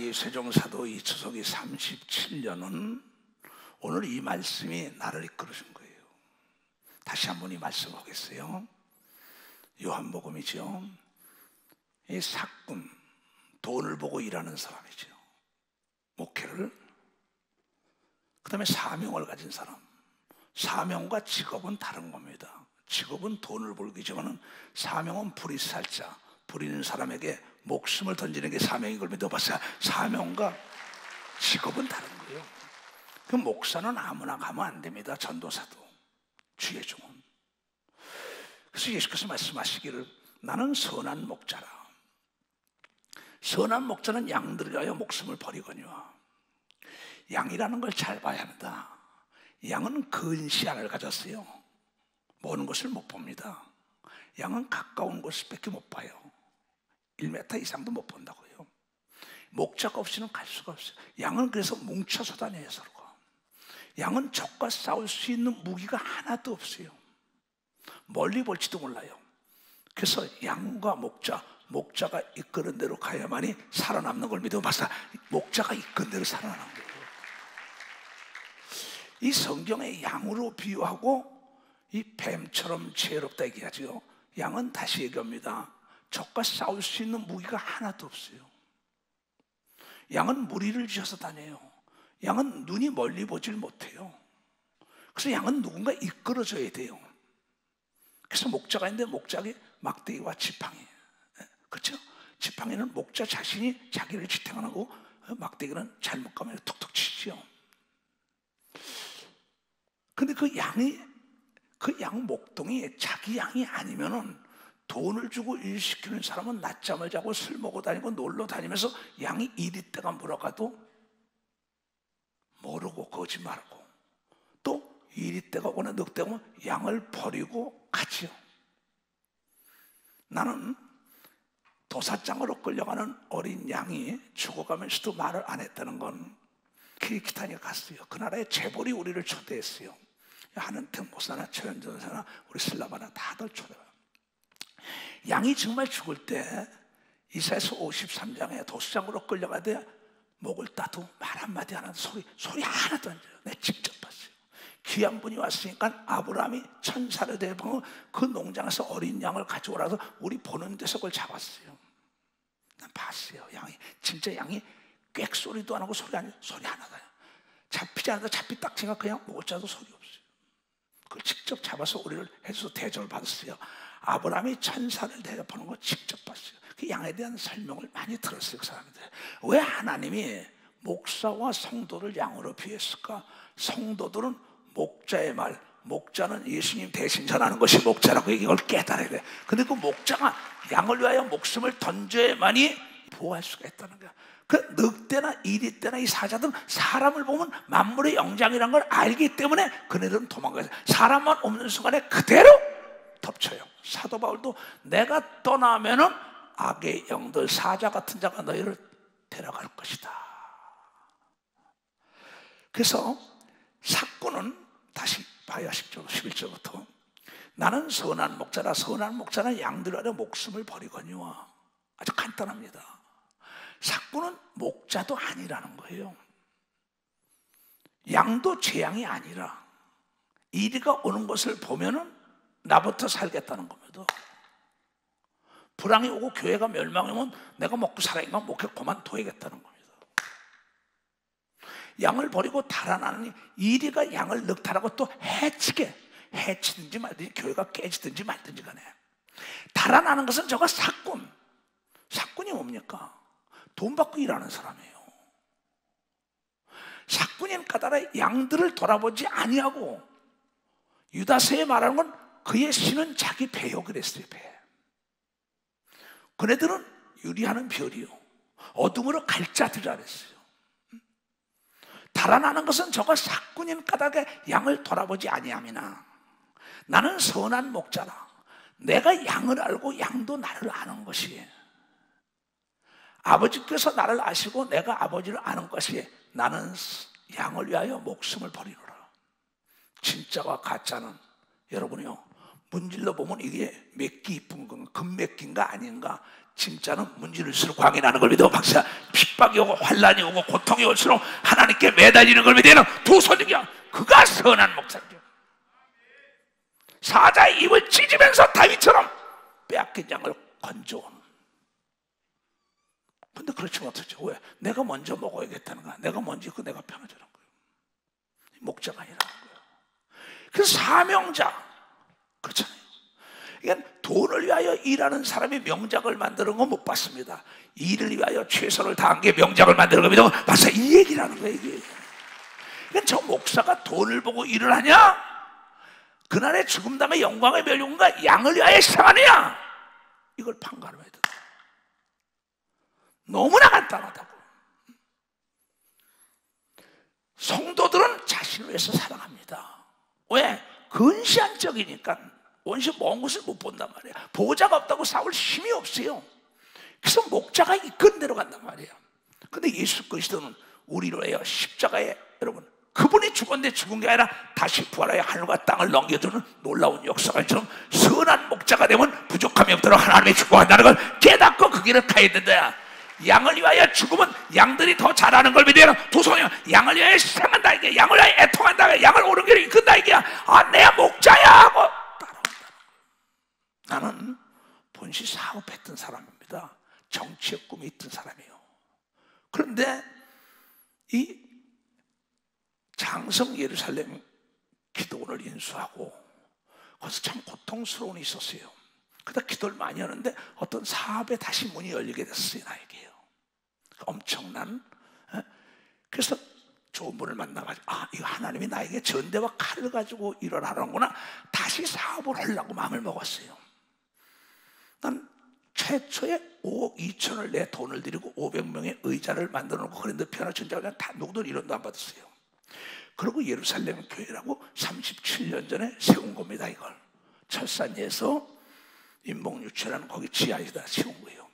우리 세종사도 이추석이 37년은 오늘 이 말씀이 나를 이끌어준 거예요. 다시 한번 이 말씀 보겠어요. 요한복음이죠. 이 사꾼, 돈을 보고 일하는 사람이죠. 목회를, 그 다음에 사명을 가진 사람. 사명과 직업은 다른 겁니다. 직업은 돈을 벌기지만 사명은 부리살자, 부리는 사람에게 목숨을 던지는 게 사명인 걸 믿어봤어요. 사명과 직업은 다른 거예요. 그 목사는 아무나 가면 안 됩니다. 전도사도, 주의 종은. 그래서 예수께서 말씀하시기를 나는 선한 목자라. 선한 목자는 양들을 위하여 목숨을 버리거니와. 양이라는 걸 잘 봐야 합니다. 양은 근시안을 가졌어요. 먼 곳을 못 봅니다. 양은 가까운 곳밖에 못 봐요. 1m 이상도 못 본다고요. 목자가 없이는 갈 수가 없어요. 양은 그래서 뭉쳐서 다녀요, 서로가. 양은 적과 싸울 수 있는 무기가 하나도 없어요. 멀리 볼지도 몰라요. 그래서 양과 목자가 이끄는 대로 가야만이 살아남는 걸 믿어봤어요. 목자가 이끄는 대로 살아남는 거예요. 이 성경의 양으로 비유하고 이 뱀처럼 지혜롭다 얘기하죠. 양은 다시 얘기합니다. 적과 싸울 수 있는 무기가 하나도 없어요. 양은 무리를 지어서 다녀요. 양은 눈이 멀리 보질 못해요. 그래서 양은 누군가 이끌어줘야 돼요. 그래서 목자가 있는데 목자에게 막대기와 지팡이, 그렇죠? 지팡이는 목자 자신이 자기를 지탱하고 막대기는 잘못 가면 툭툭 치죠. 근데 그 양 목동이 자기 양이 아니면은 돈을 주고 일시키는 사람은 낮잠을 자고 술 먹고 다니고 놀러 다니면서 양이 이리 때가 물어가도 모르고 거짓말하고, 또 이리 때가 오나 늑대가 오면 양을 버리고 가지요. 나는 도사장으로 끌려가는 어린 양이 죽어가면서도 말을 안 했다는 건 키리키탄에 갔어요. 그 나라의 재벌이 우리를 초대했어요. 하는택 목사나 최현전 사나 우리 슬라바나 다들 초대해요. 양이 정말 죽을 때 이사야서 53장에 도수장으로 끌려가되 목을 따도 말 한마디 안 하는 소리 하나도 안 들어요. 내가 직접 봤어요. 귀한 분이 왔으니까 아브라함이 천사를 대보고 그 농장에서 어린 양을 가져오라서 우리 보는 데서 그걸 잡았어요. 난 봤어요. 양이 진짜 양이 꽥 소리도 안 하고 소리 하나도 안 해요. 잡히지 않아도 잡히 딱 제가 그냥 목을 짜도 소리 없어요. 그걸 직접 잡아서 우리를 해서 대접을 받았어요. 아브라함이 천사를 대접하는 거 직접 봤어요. 그 양에 대한 설명을 많이 들었어요. 그 사람들. 왜 하나님이 목사와 성도를 양으로 비했을까? 성도들은 목자의 말, 목자는 예수님 대신 전하는 것이 목자라고 이걸 깨달아야 돼. 근데 그 목자가 양을 위하여 목숨을 던져야만이 보호할 수가 있다는 거야. 그 늑대나 이리떼나 이 사자들은 사람을 보면 만물의 영장이라는 걸 알기 때문에 그네들은 도망가요. 사람만 없는 순간에 그대로 덮쳐요. 사도 바울도 내가 떠나면은 악의 영들, 사자 같은 자가 너희를 데려갈 것이다. 그래서 사꾼은 다시 봐야 10절, 11절부터 나는 선한 목자라. 선한 목자는 양들 아래 목숨을 버리거니와. 아주 간단합니다. 사꾼은 목자도 아니라는 거예요. 양도 제 양이 아니라 이리가 오는 것을 보면은 나부터 살겠다는 겁니다. 불황이 오고 교회가 멸망하면 내가 먹고 살아야겠다, 목회 그만둬야겠다는 겁니다. 양을 버리고 달아나는 이리가 양을 늑탈하고 또 해치든지 말든지 교회가 깨지든지 말든지 간에 달아나는 것은 저가 사꾼이 뭡니까? 돈 받고 일하는 사람이에요. 사꾼인 까닭에 양들을 돌아보지 아니하고, 유다서에 말하는 건 그의 신은 자기 배요 그랬어요. 배. 그네들은 유리하는 별이요, 어둠으로 갈 자들이라 그랬어요. 달아나는 것은 저가 사꾼인 까닭에 양을 돌아보지 아니함이나 나는 선한 목자라. 내가 양을 알고 양도 나를 아는 것이, 아버지께서 나를 아시고 내가 아버지를 아는 것이 나는 양을 위하여 목숨을 버리노라. 진짜와 가짜는 여러분이요, 문질러 보면 이게 맥기 이쁜 건가, 금맥기인가 아닌가. 진짜는 문지를수록 광이 나는 걸 믿어. 박사, 핍박이 오고 환란이 오고 고통이 올수록 하나님께 매달리는 걸 믿어는 두 손이야. 그가 선한 목사죠. 사자의 입을 찢으면서 다윗처럼 빼앗긴 양을 건져온. 근데 그렇지 못하죠. 왜? 내가 먼저 먹어야겠다는 거야. 내가 먼저 있고 내가 편하자는 거예요. 목자가 아니라는 거예요. 그래서 사명자, 그렇잖아요. 그러니까 돈을 위하여 일하는 사람이 명작을 만드는 건 못 봤습니다. 일을 위하여 최선을 다한 게 명작을 만드는 겁니다. 박사, 이 얘기라는 거예요, 이게. 그러니까 저 목사가 돈을 보고 일을 하냐? 그날의 죽음 다음에 영광의 멸류관과 양을 위하여 희생하느냐? 이걸 판가름해야 돼. 너무나 간단하다고. 성도들은 자신을 위해서 사랑합니다. 왜? 근시안적이니까. 원시 먼 곳을 못 본단 말이야. 보호자가 없다고 싸울 힘이 없어요. 그래서 목자가 이끈 대로 간단 말이에요. 근데 예수 그리스도는 우리를 위하여 십자가에, 여러분, 그분이 죽었는데 죽은 게 아니라 다시 부활하여 하늘과 땅을 넘겨주는 놀라운 역사가 있처럼 선한 목자가 되면 부족함이 없도록 하나님이 축복한다는 걸 깨닫고 그 길을 가야 된다. 양을 위하여 죽으면 양들이 더 잘하는 걸 믿어요. 도성이요, 양을 위하여 희생한다 이게, 양을 위하여 애통한다, 양을 옳은 길을 이끈다 이게. 아, 내가 목자야 하고 따라온다. 나는 본시 사업했던 사람입니다. 정치의 꿈이 있던 사람이에요. 그런데 이 장성 예루살렘 기도원을 인수하고 거기서 참 고통스러운 일이 있었어요. 그러다 기도를 많이 하는데 어떤 사업에 다시 문이 열리게 됐어요, 나에게요. 엄청난. 그래서 좋은 분을 만나가지고, 아, 이거 하나님이 나에게 전대와 칼을 가지고 일을 하는구나. 다시 사업을 하려고 마음을 먹었어요. 난 최초에 5억 2천을 내 돈을 들이고 500명의 의자를 만들어 놓고 그런데 피아노 전자가 다 누구도 이런도 안 받았어요. 그리고 예루살렘 교회라고 37년 전에 세운 겁니다. 이걸 철산리에서 인목유치라는 거기 지하에다 세운 거예요.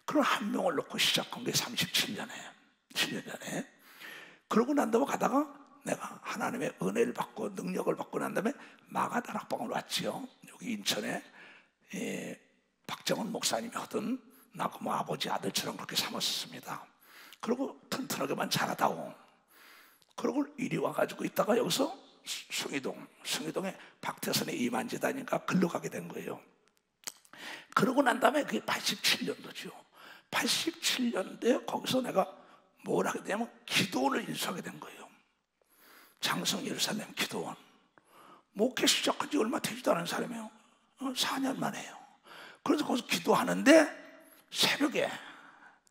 그럼 한 명을 놓고 시작한 게 37년 전에. 그러고 난 다음에 가다가 내가 하나님의 은혜를 받고 능력을 받고 난 다음에 마가다락방을 왔지요. 여기 인천에 박정은 목사님이 하던 나그 뭐 아버지 아들처럼 그렇게 삼았었습니다. 그리고 튼튼하게만 자라다오. 그리고 이리 와가지고 있다가 여기서 숭이동에 박태선의 이만지다니까 글로 가게 된 거예요. 그러고 난 다음에 그게 87년도죠. 87년도에 거기서 내가 뭘 하게 되냐면 기도원을 인수하게 된 거예요. 장성 예루살렘 기도원. 목회 시작한 지 얼마 되지도 않은 사람이에요. 4년 만에요. 그래서 거기서 기도하는데 새벽에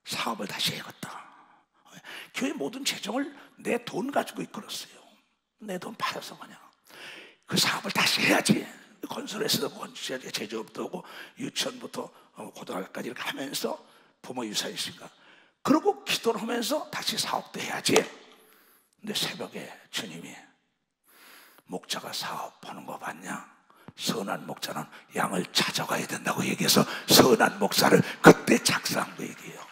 사업을 다시 해야겠다. 교회 모든 재정을 내 돈 가지고 이끌었어요. 내 돈 팔아서 그냥 그 사업을 다시 해야지. 건설에서도 건설해야지. 제조업도 하고 유치원부터 고등학교까지 이렇게 하면서 부모 유사이신가. 그러고 기도를 하면서 다시 사업도 해야지. 근데 새벽에 주님이 목자가 사업하는 거 봤냐? 선한 목자는 양을 찾아가야 된다고 얘기해서 선한 목사를 그때 작사한 거 얘기해요.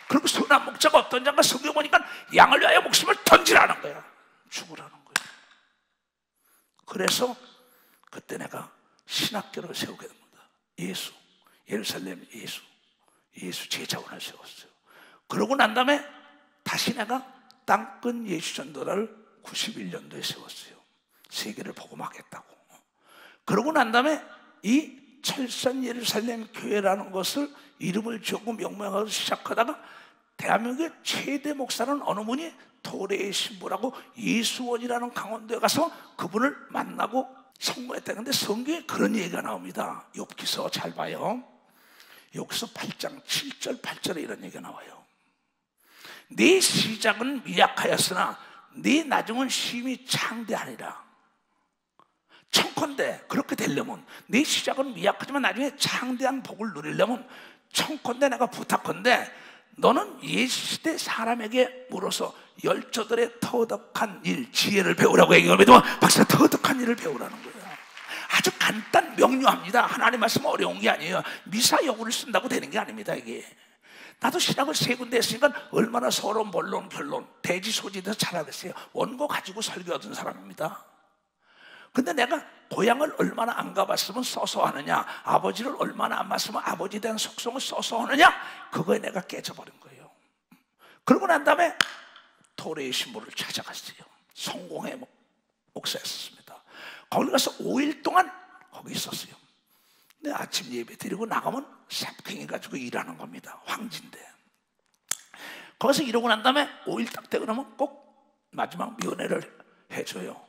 그리고 선한 목자가 어떤 자인가 성경 보니까 양을 위하여 목숨을 던지라는 거야. 죽으라는 거야. 그래서 그때 내가 신학교를 세우게 됩니다. 예루살렘 예수 제자원을 세웠어요. 그러고 난 다음에 다시 내가 땅끝 예수전도를 91년도에 세웠어요. 세계를 복음하겠다고. 그러고 난 다음에 이 철산 예루살렘 교회라는 것을 이름을 지었고 명명하고 시작하다가 대한민국의 최대 목사는 어느 분이 도래의 신부라고 예수원이라는 강원도에 가서 그분을 만나고 성공했다. 근데 성경에 그런 얘기가 나옵니다. 욥기서 잘 봐요. 욥기서 8장 7절 8절에 이런 얘기가 나와요. 네 시작은 미약하였으나 네 나중은 심히 창대하리라. 청컨대 그렇게 되려면 네 시작은 미약하지만 나중에 창대한 복을 누리려면 청컨대 내가 부탁컨대 너는 옛시대 사람에게 물어서 열조들의 터득한 일 지혜를 배우라고 얘기하면 박사 터득한 일을 배우라는 거예요. 아주 간단 명료합니다. 하나님 말씀 어려운 게 아니에요. 미사여구를 쓴다고 되는 게 아닙니다. 이게 나도 신학을 세 군데 했으니까 얼마나 서론, 본론, 결론, 대지소지에서 잘 알았어요. 원고 가지고 설교하던 사람입니다. 근데 내가 고향을 얼마나 안 가봤으면 써서 하느냐, 아버지를 얼마나 안 봤으면 아버지에 대한 속성을 써서 하느냐, 그거에 내가 깨져버린 거예요. 그러고 난 다음에 토레의 신부를 찾아갔어요. 성공회 목사였습니다. 거기 가서 5일 동안 거기 있었어요. 근데 아침 예배 드리고 나가면 삽갱이 가지고 일하는 겁니다. 황진대. 거기서 이러고 난 다음에 5일 딱 되고 나면 꼭 마지막 면회를 해줘요.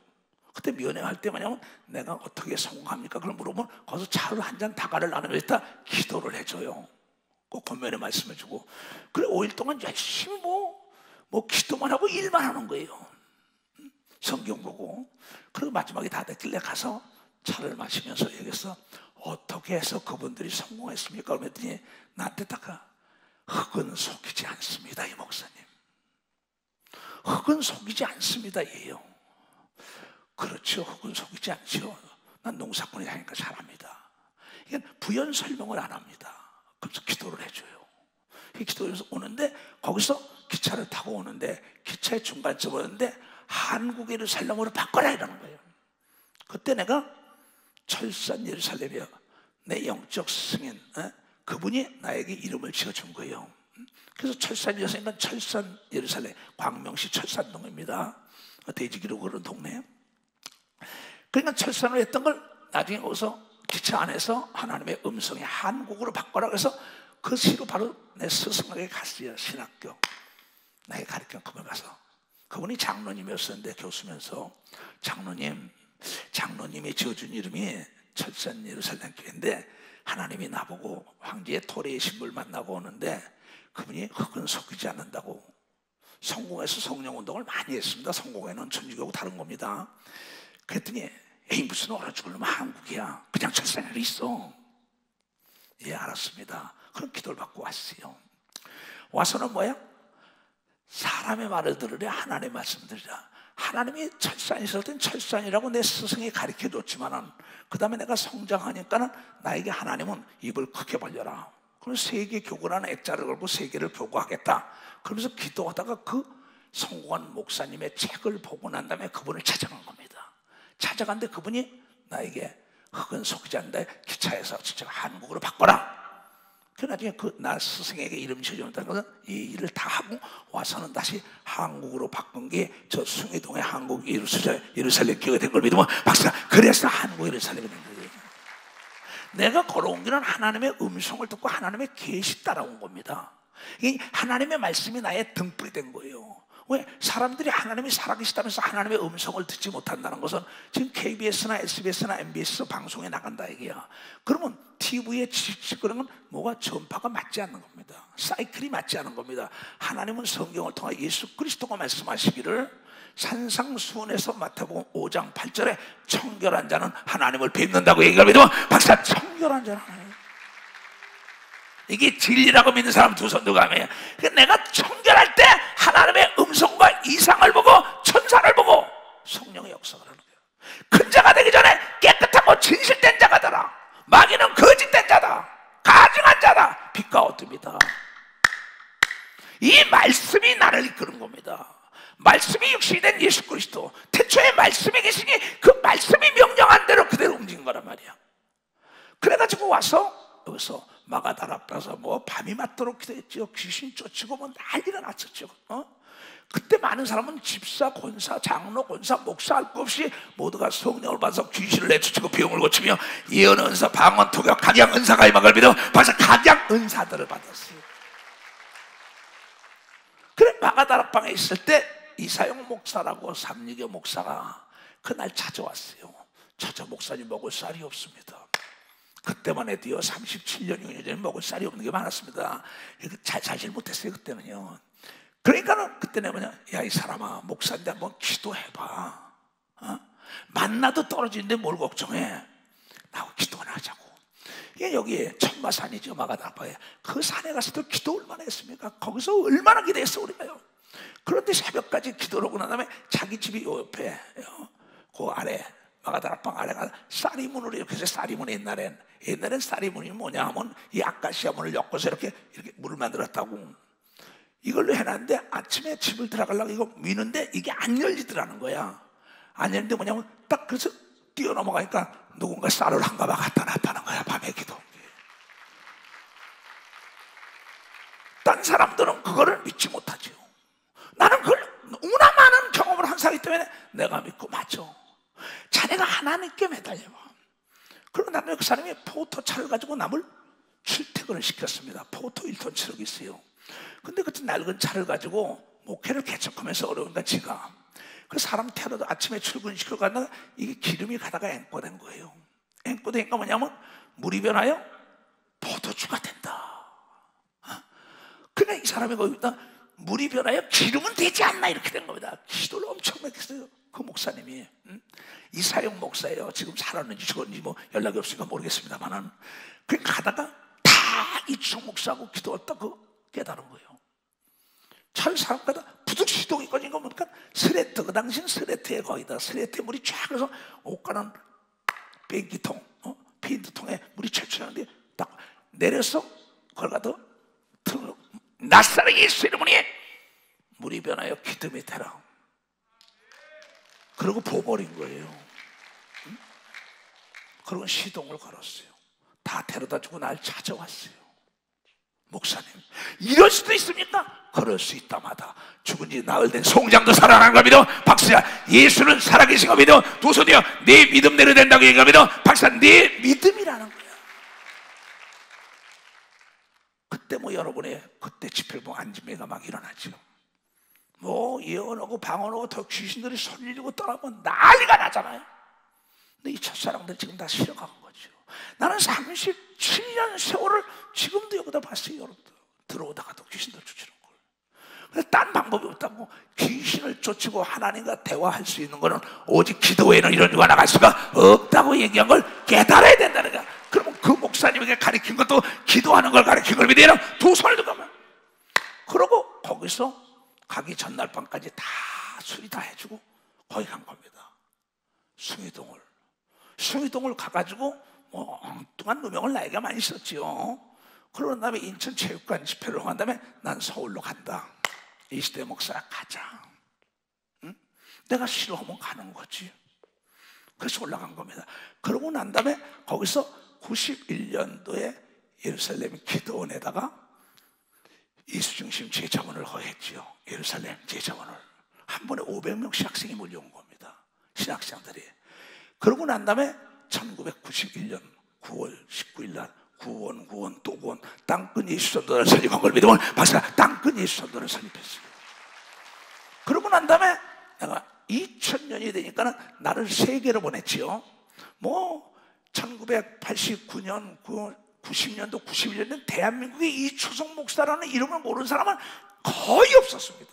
그때 면회 할 때 뭐냐면 내가 어떻게 성공합니까? 그걸 물어보면 거기서 차를 한 잔 다가를 나누면 일단 기도를 해줘요. 꼭 권면에 말씀해주고. 그래 5일 동안 열심히 뭐 기도만 하고 일만 하는 거예요. 성경 보고. 그리고 마지막에 다 됐길래 가서 차를 마시면서 얘기했어. 어떻게 해서 그분들이 성공했습니까? 그랬더니 나한테 딱 흙은 속이지 않습니다, 이 목사님. 흙은 속이지 않습니다, 얘요. 그렇죠, 흙은 속이지 않죠. 난 농사꾼이 하니까 잘합니다. 이게 부연 설명을 안 합니다. 그래서 기도를 해줘요. 기도해서 오는데 거기서 기차를 타고 오는데 기차의 중간쯤 오는데 한국 예루살렘으로 바꿔라 이러는 거예요. 그때 내가 철산 예루살렘이요, 내 영적 승인, 그분이 나에게 이름을 지어준 거예요. 그래서 철산 예루살렘은 철산 예루살렘, 광명시 철산동입니다. 돼지기로 그런 동네. 그러니까 철산을 했던 걸 나중에 거기서 기차 안에서 하나님의 음성이 한국어로 바꿔라 그래서 그 시로 바로 내 스승에게 갔어요. 신학교 나에게 가르쳐. 그분 가서 그분이 장로님이었었는데 교수면서 장로님이 지어준 이름이 철산 예루살렘 교회인데 하나님이 나보고 황제의 토레의 신부를 만나고 오는데 그분이 흙은 속이지 않는다고. 성공해서 성령운동을 많이 했습니다. 성공회는 천주교하고 다른 겁니다. 그랬더니 에이 무슨 얼어 죽으려면 한국이야, 그냥 철산에 있어. 예 알았습니다. 그럼 기도를 받고 왔어요. 와서는 뭐야? 사람의 말을 들으랴 하나님의 말씀 들으랴. 하나님이 철산에 있을 땐 철산이라고 내 스승이 가르쳐 줬지만은 그 다음에 내가 성장하니까는 나에게 하나님은 입을 크게 벌려라. 그럼 세계 교구라는 액자를 걸고 세계를 교구하겠다. 그러면서 기도하다가 그 성공한 목사님의 책을 보고 난 다음에 그분을 찾아간 겁니다. 찾아갔는데 그분이 나에게 흙은 속이지 않는다. 기차에서 진짜 한국으로 바꿔라. 그 나중에 나 스승에게 이름 지어준다는 것은 이 일을 다 하고 와서는 다시 한국으로 바꾼 게 저 숭이동의 한국 예루살렘 교회가 된 걸 믿으면 박사, 그래서 한국 예루살렘이 된 거예요. 내가 걸어온 길은 하나님의 음성을 듣고 하나님의 계시 따라온 겁니다. 이 하나님의 말씀이 나의 등불이 된 거예요. 왜? 사람들이 하나님이 살아계시다면서 하나님의 음성을 듣지 못한다는 것은 지금 KBS나 SBS나 MBS 방송에 나간다 얘기야. 그러면 TV에 그런 건 뭐가 전파가 맞지 않는 겁니다. 사이클이 맞지 않은 겁니다. 하나님은 성경을 통해 예수 그리스도가 말씀하시기를 산상수훈에서 마태복음 5장 8절에 청결한 자는 하나님을 뵙는다고 얘기를 믿으면 박사, 청결한 자는 하나님, 이게 진리라고 믿는 사람 두 손 들어가면 내가 청결할 때 하나님의 음성과 이상을 보고 천사를 보고 성령의 역사를 하는 거예요. 큰 자가 되기 전에 깨끗하고 진실된 자가 되라. 마귀는 거짓된 자다, 가증한 자다, 빛과 어둠이다. 이 말씀이 나를 이끄는 겁니다. 말씀이 육신이 된 예수 그리스도, 태초에 말씀이 계시니 그 말씀이 명령한 대로 그대로 움직인 거란 말이야. 그래가지고 와서 여기서 마가다라 앞에서 뭐 밤이 맞도록 기도했죠. 귀신 쫓고 뭐 난리가 났었죠. 그때 많은 사람은 집사, 권사, 장로, 권사, 목사 할 것 없이 모두가 성령을 받아서 귀신을 내쫓고 병을 고치며 예언 은사, 방언, 토격, 각양 은사가 임함을 믿어 벌써 각양 은사들을 받았어요. 그래 마가다라 방에 있을 때 이사용 목사라고 삼리교 목사가 그날 찾아왔어요. 찾아 목사님 먹을 쌀이 없습니다. 그때만 해도요 37년 전에 먹을 쌀이 없는 게 많았습니다. 잘 살질 못했어요 그때는요. 그러니까는 그때는 뭐냐, 야 이 사람아 목사인데 한번 기도해봐. 만나도 떨어지는데 뭘 걱정해, 나하고 기도나 하자고. 이게 여기에 천마산이죠, 마가다라파에. 그 산에 가서도 기도 얼마나 했습니까? 거기서 얼마나 기도했어 우리가요. 그런데 새벽까지 기도를 하고 난 다음에 자기 집이 요 옆에 그 아래 마가다라방 아래가 쌀이문으로 이렇게 해서 쌀이문이 옛날엔 쌀이문이 뭐냐 하면 이 아카시아문을 엮어서 이렇게 물을 만들었다고. 이걸로 해놨는데 아침에 집을 들어가려고 이거 미는데 이게 안 열리더라는 거야. 안 열리는데 뭐냐면 딱 그래서 뛰어넘어가니까 누군가 쌀을 한 가마 갖다 놨다는 거야. 밤에 기도. 딴 사람들은 그거를 믿지 못하죠. 나는 그걸 너무나 많은 경험을 한 사람이기 때문에 내가 믿고 맞죠. 자네가 하나님께 매달려. 그러고 나면 그 사람이 포토차를 가지고 남을 출퇴근을 시켰습니다. 포토 1톤 트럭이 있어요. 근데 그 낡은 차를 가지고 목회를 개척하면서 어려우니까 지가 그 사람 태워도 아침에 출근시키러 가다가 이게 기름이 가다가 앵꼬된 거예요. 앵꼬되니까 뭐냐면 물이 변하여 포도주가 된다. 그러니까 이 사람이 거기다 물이 변하여 기름은 되지 않나 이렇게 된 겁니다. 기도를 엄청 많이 했어요. 그 목사님이 이사용 목사예요. 지금 살았는지 죽었는지 뭐 연락이 없으니까 모르겠습니다만은 그 가다가 다 이충 목사하고 기도했다고 깨달은 거예요. 잘 사람마다 부득 시동이 꺼진 거 보니까 스레트, 그 당시는 스레트에 거기다 스레트에 물이 쫙 그래서 옷가는 페인트통, 페인트통에 물이 철철하는데 딱 내려서 그걸 가도 낯사랑 예수 이름으로 물이 변하여 기름이 되라. 그러고 부어버린 거예요. 그러고 시동을 걸었어요. 다 데려다 주고 날 찾아왔어요. 목사님, 이럴 수도 있습니까? 그럴 수 있다마다 죽은 지 나흘 된 송장도 살아나는 거 믿어. 박수야. 예수는 살아계신 거 믿어. 두 손이여 네 믿음대로 된다고 얘기하 믿어. 박수야. 네 믿음이라는 거야. 그때 뭐 여러분의 그때 집회봉 안진매가 막 일어나죠. 뭐 예언하고 방언하고 더 귀신들이 소리지고 떠나면 난리가 나잖아요. 근데 이 첫사랑들 지금 다 실어가는 거죠. 나는 37년 세월을 지금도 여기다 봤어요. 여러분들 들어오다가도 귀신들 쫓는 걸. 근데 딴 방법이 없다고. 귀신을 쫓고 하나님과 대화할 수 있는 거는 오직 기도 외에는 이런 유가 나갈 수가 없다고 얘기한 걸 깨달아야 된다는 거야. 그러면 그 목사님에게 가르친 것도 기도하는 걸 가르친 걸 믿어야 두 손을 들고 가면. 그러고 거기서 가기 전날 밤까지 다 수리 다 해주고 거기 간 겁니다. 숭이동을 가가지고 뭐 엉뚱한 누명을 나이가 많이 썼지요. 그러고 다음에 인천체육관 집회를 한 다음에 난 서울로 간다. 이시대 목사 가자. 응? 내가 싫어하면 가는 거지. 그래서 올라간 겁니다. 그러고 난 다음에 거기서 91년도에 예루살렘 기도원에다가 예수중심 제자원을 허했지요. 예루살렘 제자원을 한 번에 500명씩 학생이 몰려온 겁니다. 신학생들이. 그러고 난 다음에 1991년 9월 19일 날 구원 또 구원 땅끝 예수전도를 설립한 걸 믿으면 박사 땅끝 예수전도를 설립했어요. 그러고 난 다음에 내가 2000년이 되니까 나를 세계로 보냈지요. 뭐 1989년 90년도 91년도 대한민국의 이초성 목사라는 이름을 모르는 사람은 거의 없었습니다.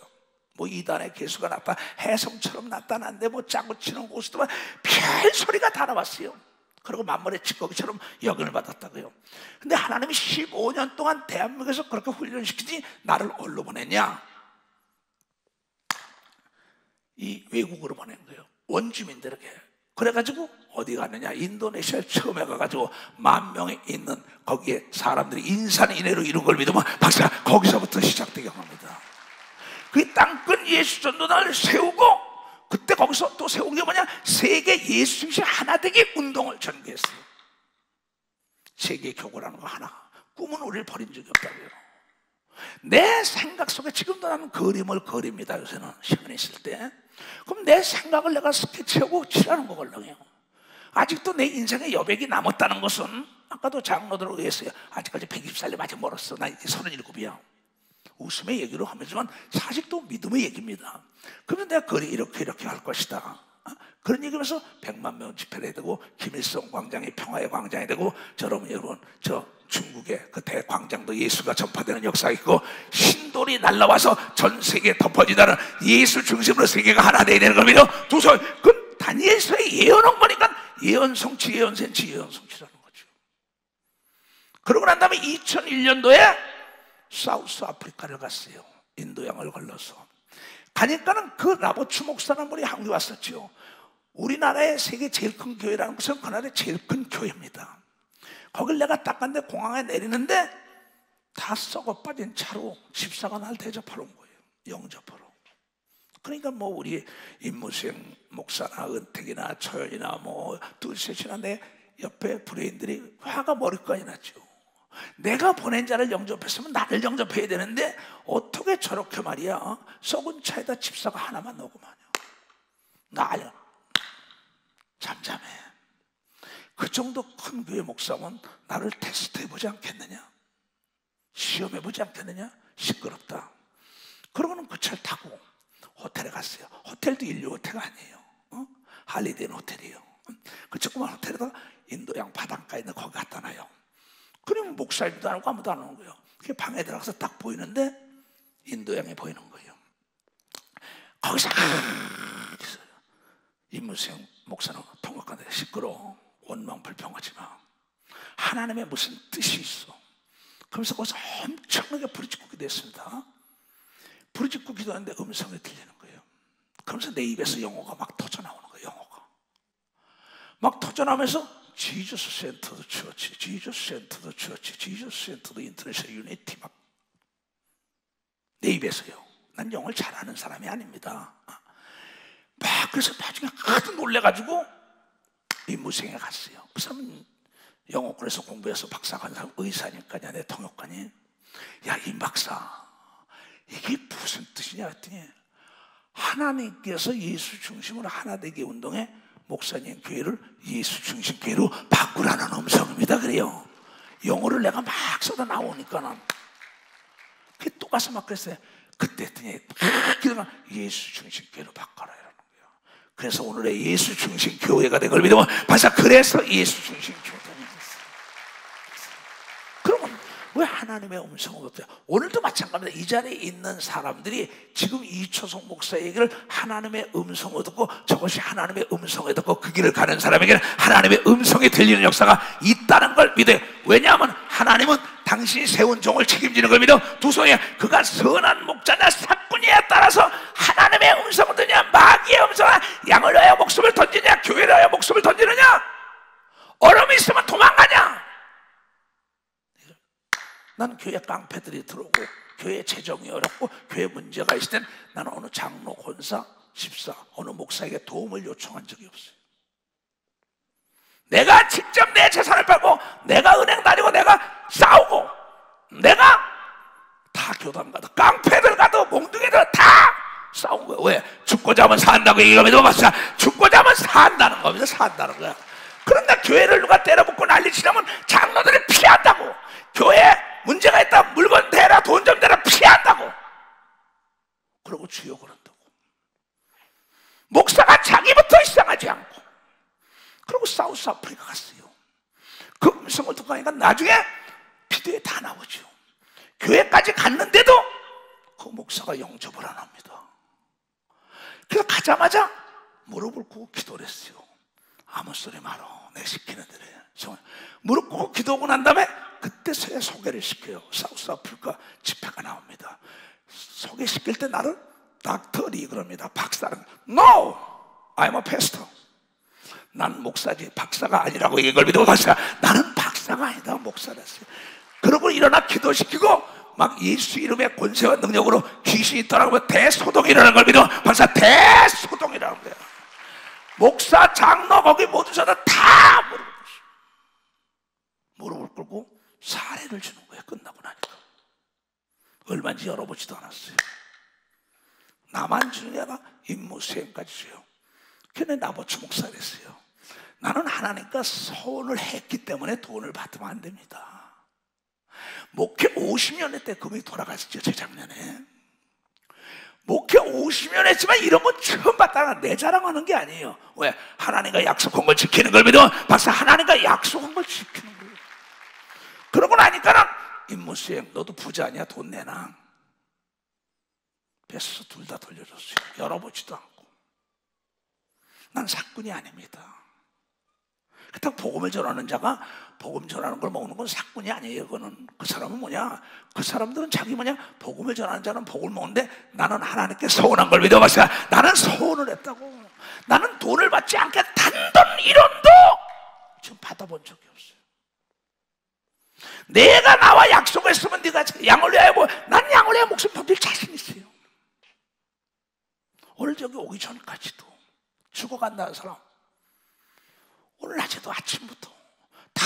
뭐 이단의 개수가 나타 해성처럼 나타난데 뭐 짜고 치는 곳에도 별 소리가 다 나왔어요. 그리고 만물의 찌꺼기처럼 여긴을 받았다고요. 근데 하나님이 15년 동안 대한민국에서 그렇게 훈련시키지 나를 어디로 보냈냐? 이 외국으로 보낸 거예요. 원주민들에게. 그래가지고 어디 갔느냐? 인도네시아에 처음에 가가지고 10,000명이 있는 거기에 사람들이 인산인해로 이룬 걸 믿으면 박사 거기서부터 시작되게 합니다. 그 땅끝 예수전도단을 세우고 그때 거기서 또 세운 게 뭐냐? 세계 예수중심 하나되기 운동을 전개했어요. 세계 교구라는 거 하나. 꿈은 우리를 버린 적이 없다고요. 내 생각 속에 지금도 나는 그림을 그립니다. 요새는 시간이 있을 때. 그럼 내 생각을 내가 스케치하고 칠하는 거거든요. 아직도 내 인생에 여백이 남았다는 것은 아까도 장로들을 위해서요. 아직까지 120살이 아직 멀었어. 나 이제 37이야. 웃음의 얘기로 하면서만 사실 또 믿음의 얘기입니다. 그러면 내가 그래 이렇게 할 것이다. 그런 얘기면서 100만 명 집회를 해야 되고 김일성 광장이 평화의 광장이 되고 여러분 저 중국의 그 대광장도 예수가 전파되는 역사가 있고 신돌이 날라와서 전 세계에 덮어지다는 예수 중심으로 세계가 하나 되어야 되는 겁니다. 두 손. 그 다니엘서의 예언한 거니까 예언성취 예언성취라는 거죠. 그러고 난 다음에 2001년도에 사우스 아프리카를 갔어요. 인도양을 걸러서. 가니까는 그 라보츠 목사라는 분이 한국에 왔었죠. 우리나라의 세계 제일 큰 교회라는 것은 그 나라의 제일 큰 교회입니다. 거길 내가 딱 갔는데 공항에 내리는데 다 썩어 빠진 차로 집사가 날 대접하러 온 거예요. 영접하러. 그러니까 뭐 우리 임무수행 목사나 은택이나 초연이나 뭐 둘셋이나 내 옆에 브레인들이 화가 머리까지 났죠. 내가 보낸 자를 영접했으면 나를 영접해야 되는데 어떻게 저렇게 말이야 썩은 차에다 집사가 하나만 넣고 말이야 나 잠잠해. 그 정도 큰 교회 목사면 나를 테스트해보지 않겠느냐, 시험해보지 않겠느냐. 시끄럽다. 그러고는 그 차를 타고 호텔에 갔어요. 호텔도 인류 호텔가 아니에요. 할리데이는 호텔이에요. 그 조그만 호텔에다가 인도양 바닷가에 있는 거기 갖다 놔요. 그러면 목사님도 안 오고 아무도 안 오는 거예요. 그 방에 들어가서 딱 보이는데 인도양이 보이는 거예요. 거기서 임무수행 목사는 통역관들 시끄러워. 원망 불평하지 마. 하나님의 무슨 뜻이 있어. 그러면서 거기서 엄청나게 부르짖고 기도했습니다. 부르짖고 기도하는데 음성이 들리는 거예요. 그러면서 내 입에서 영어가 막 터져나오는 거예요. 영어가 막 터져나오면서 Jesus Centered Church, Jesus Centered Church, Jesus Centered International Unity 막 내 입에서요. 난 영어를 잘하는 사람이 아닙니다. 막 그래서 나중에 하도 놀래가지고 임무생에 갔어요. 그 사람은 영어권에서 공부해서 박사 간 사람 의사니까 내 통역관이 야 임 박사 이게 무슨 뜻이냐 했더니 하나님께서 예수 중심으로 하나 되기 운동에 목사님 교회를 예수 중심 교회로 바꾸라는 음성입니다. 그래요. 영어를 내가 막 써다 나오니까는 또 가서 막 그랬어요. 그때 했더니 기도가 예수 중심 교회로 바꿔라 이러는 거예요. 그래서 오늘의 예수 중심 교회가 된 걸 믿으면 벌써 그래서 예수 중심 교회가 됐어요. 그러면 왜 하나님의 음성을 못해요? 오늘도 마찬가지입니다. 이 자리에 있는 사람들이 지금 이초성 목사 얘기를 하나님의 음성을 듣고 저것이 하나님의 음성을 듣고 그 길을 가는 사람에게는 하나님의 음성이 들리는 역사가 있다는 걸 믿어요. 왜냐하면 하나님은 당신이 세운 종을 책임지는 걸 믿어. 두 손에 그가 선한 목자냐 사꾼이냐에 따라서 하나님의 음성을 듣느냐 마귀의 음성을 양을 위하여 목숨을 던지냐 교회를 위하여 목숨을 던지느냐 얼음이 있으면 도망가냐. 난 교회 깡패들이 들어오고 교회 재정이 어렵고 교회 문제가 있을 땐 나는 어느 장로, 권사, 집사, 어느 목사에게 도움을 요청한 적이 없어요. 내가 직접 내 재산을 팔고 내가 은행 다니고 내가 싸우고 내가 다 교단 가도 깡패들 가도 몽둥이들 다 싸운 거예요. 왜? 죽고자 하면 산다고 얘기하면 맞아. 죽고자 하면 산다는 겁니다. 산다는 거야. 그런데 교회를 누가 때려붓고 난리치려면 장로들이 피한다고. 교회 문제가 있다 물건 대라 돈 좀 대라 피한다고. 그러고 주여 그런다고. 목사가 자기부터 이상하지 않고 그리고 사우스 아프리카 갔어요. 그 음성을 듣고 하니까 나중에 비디오에 다 나오죠. 교회까지 갔는데도 그 목사가 영접을 안 합니다. 그래서 가자마자 무릎을 꿇고 기도를 했어요. 아무 소리 말어. 내 시키는 대로 해. 무릎 꿇고 기도하고 난 다음에 그때 소개를 시켜요. 사우스 아프리카 집회가 나옵니다. 소개시킬 때 나를 닥터 리 그럽니다. 박사는 No! I'm a pastor. 난 목사지 박사가 아니라고 이걸 믿고 박사. 나는 박사가 아니다 목사랬어요. 그러고 일어나 기도시키고 막 예수 이름의 권세와 능력으로 귀신이 떠나고 대소동이라는 걸 믿어 박사 대소동이라는 거야. 목사 장로 거기 모두 저는 다 무릎을 꿇고 사례를 주는 거야. 끝나고 나니까 얼마인지 열어보지도 않았어요. 나만 주는 애가 임무수행까지 줘요. 걔네 나보초 목사랬어요. 나는 하나님과 서운을 했기 때문에 돈을 받으면 안 됩니다. 목회 50년 했대. 금이 돌아갔었죠. 재작년에 목회 50년 했지만 이런 거 처음 봤다가 내 자랑하는 게 아니에요. 왜? 하나님과 약속한 걸 지키는 걸 믿어. 박사 하나님과 약속한 걸 지키는 거예요. 그러고 나니까는 임무수행 너도 부자 아니야? 돈 내놔. 뺏어서 둘 다 돌려줬어요. 열어보지도 않고. 난 사꾼이 아닙니다. 그렇다고 복음을 전하는 자가 복음 전하는 걸 먹는 건 사꾼이 아니에요. 그거는 그 사람은 뭐냐? 그 사람들은 자기 뭐냐? 복음을 전하는 자는 복을 먹는데 나는 하나님께 서운한 걸 믿어봤어요. 나는 서운을 했다고. 나는 돈을 받지 않게 단돈 1원도 지금 받아본 적이 없어요. 내가 나와 약속했으면 네가 양을 위하여 난 양을 위하여 목숨 던질 자신 있어요. 오늘 저기 오기 전까지도 죽어간다는 사람 오늘 낮에도 아침부터 다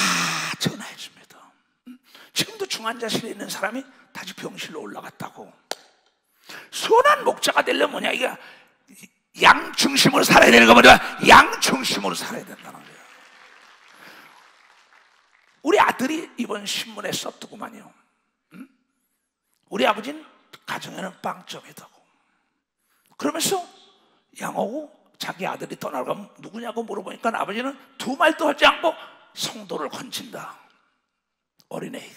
전화해 줍니다. 지금도 중환자실에 있는 사람이 다시 병실로 올라갔다고. 선한 목자가 되려면 뭐냐, 이게 양 중심으로 살아야 되는 거보다 양 중심으로 살아야 된다는 거예요. 우리 아들이 이번 신문에 썼더구만요. 우리 아버지는 가정에는 빵점이다고. 그러면서 양하고 자기 아들이 떠나가면 누구냐고 물어보니까 아버지는 두 말도 하지 않고 성도를 건진다, 어린애에게.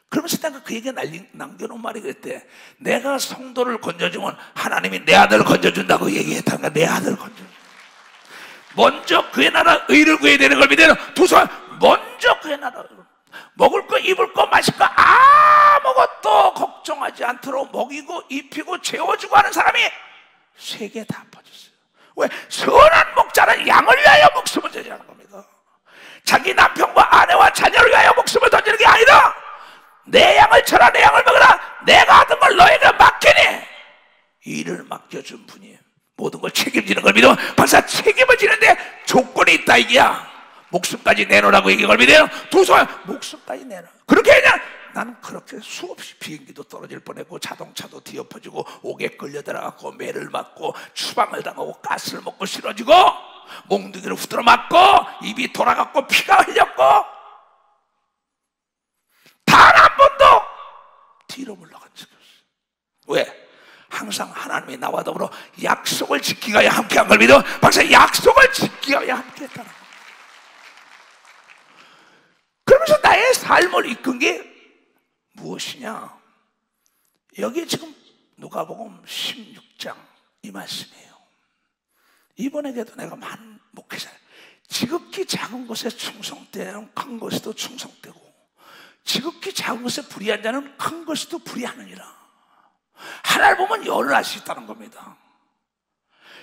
그러면서 내가 그 얘기에 남겨놓은 말이 그랬대. 내가 성도를 건져주면 하나님이 내 아들을 건져준다고 얘기했다는 거야. 내 아들을 건져준다. 먼저 그의 나라 의를 구해야 되는 걸 믿어요. 두 손 먼저 그의 나라, 먹을 거 입을 거 마실 거 아무것도 걱정하지 않도록 먹이고 입히고 재워주고 하는 사람이 세계에 다 퍼졌어요. 왜? 선한 목자는 양을 위하여 목숨을 던지는 겁니다. 자기 남편과 아내와 자녀를 위하여 목숨을 던지는 게 아니다. 내 양을 쳐라, 내 양을 먹으라, 내가 하던 걸 너에게 맡기니. 일을 맡겨준 분이 모든 걸 책임지는 걸 믿으면 벌써 책임을 지는데 조건이 있다 이게야. 목숨까지 내놓으라고 얘기한 걸 믿어요. 두 손 목숨까지 내놔. 그렇게 그냥 나는 그렇게 수없이 비행기도 떨어질 뻔했고 자동차도 뒤엎어지고 옥에 끌려들어가고 매를 맞고 추방을 당하고 가스를 먹고 쓰러지고 몽둥이를 후드러 맞고 입이 돌아갔고 피가 흘렸고 단 한 번도 뒤로 물러간 적이 없어요. 왜? 항상 하나님이 나와 더불어 약속을 지키기 위하여 함께한 걸 믿어. 박사 약속을 지키기 위하여 함께했다는 거예요. 그러면서 나의 삶을 이끈 게 무엇이냐? 여기 지금 누가복음 16장 이 말씀이에요. 이번에도 내가 많은 목회자, 지극히 작은 것에 충성되는 큰 것에도 충성되고 지극히 작은 것에 불의한 자는 큰 것에도 불의하느니라. 하나를 보면 열을 알 수 있다는 겁니다.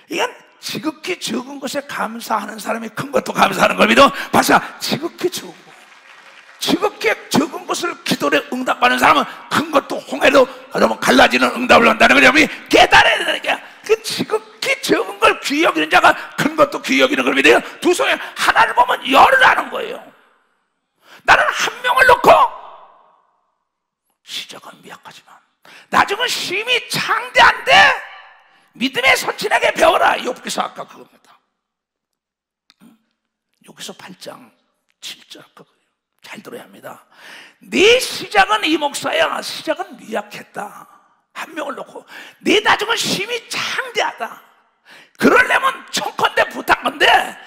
이건 지극히 적은 것에 감사하는 사람이 큰 것도 감사하는 걸 믿어. 봐서 지극히 적은 것, 지극히 적은 것을 기도에 응답하는 사람은 큰 것도 홍해로 여러분 갈라지는 응답을 한다는 걸 여러분이 깨달아야 되는 거야. 그 지극히 적은 걸 귀히 여기는 자가 큰 것도 귀히 여기는 걸 믿어요. 두 손에 하나를 보면 열을 아는 거예요. 나는 한 명을 놓고 시작은 미약하지만 나중은 심히 창대한데 믿음의 선진에게 배워라. 욥기서 아까 그겁니다. 여기서 8장 7절 그거예요. 잘 들어야 합니다. 네 시작은 이 목사야. 시작은 미약했다. 한 명을 놓고 네 나중은 심히 창대하다. 그러려면 청컨대 부탁건데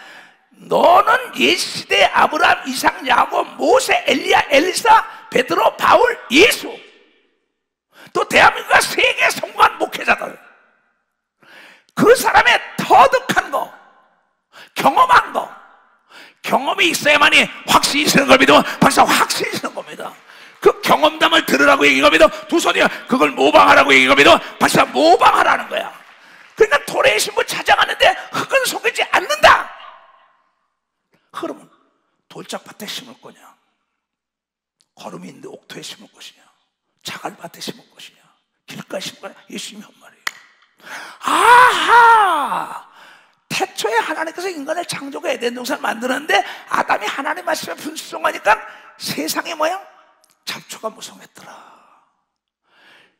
너는 옛시대 아브라함, 이삭, 야곱, 모세, 엘리야, 엘리사, 베드로, 바울, 예수, 또 대한민국과 세계 성공한 목회자들, 그 사람의 터득한 거, 경험한 거, 경험이 있어야만이 확신이 있는 걸 믿으면 벌써 확신이 있는 겁니다. 그 경험담을 들으라고 얘기한 겁니다. 두 손이야 그걸 모방하라고 얘기한 겁니다. 벌써 모방하라는 거야. 그러니까 도래의 신부 찾아가는데 흙은 속이지 않는다. 그러면 돌짝밭에 심을 거냐, 거름이 있는데 옥토에 심을 것이냐, 자갈밭에 심을 것이냐, 길가에 심을 거냐. 예수님이 한 말이에요. 아하! 태초에 하나님께서 인간을 창조하고 에덴 동산을 만드는데 아담이 하나님 말씀에 불순종하니까 세상의 모양 잡초가 무성했더라.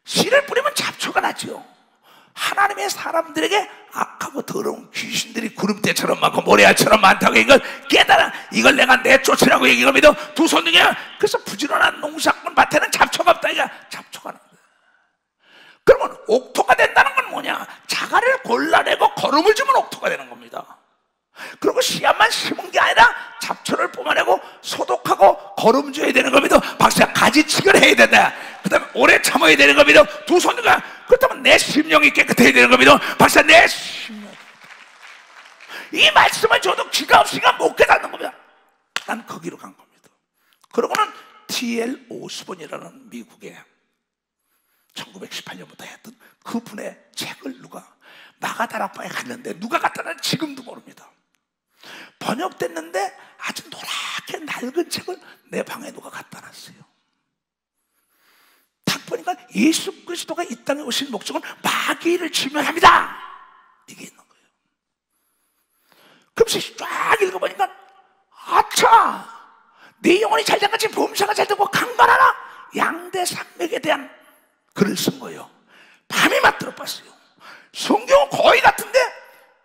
씨를 뿌리면 잡초가 나죠. 하나님의 사람들에게 악하고 더러운 귀신들이 구름대처럼 많고 모래알처럼 많다고 이걸 깨달아. 이걸 내가 내쫓으라고 얘기를 믿어. 두 손 중에. 그래서 부지런한 농사꾼 밭에는 잡초가 없다. 이거 잡초가 나는 거야. 그러면 옥토가 된다는 건 뭐냐? 자갈을 골라내고 거름을 주면 옥토가 되는 겁니다. 그리고 씨앗만 심은 게 아니라 잡초를 뽑아내고 소독하고 거름 줘야 되는 겁니다. 박사 가지치기를 해야 된다. 그 다음에 오래 참아야 되는 겁니다. 두 손과. 그렇다면 내 심령이 깨끗해야 되는 겁니다. 박사 내 심령. 이 말씀을 줘도 기가 없으니까 못 깨닫는 겁니다. 난 거기로 간 겁니다. 그러고는 T.L. 오스본이라는 미국의 1918년부터 했던 그분의 책을 누가 마가다라파에 갔는데 누가 갖다 놨는지 지금도 모릅니다. 번역됐는데 아주 노랗게 낡은 책을 내 방에 누가 갖다 놨어요. 딱 보니까 예수 그리스도가 이 땅에 오신 목적은 마귀를 진멸합니다. 이게 있는 거예요. 그러면서 쫙 읽어보니까 아차, 내 영혼이 잘 된같이 범사가 잘 되고 강건하라, 양대 산맥에 대한 글을 쓴 거예요. 밤이 맞들어 봤어요. 성경은 거의 같은데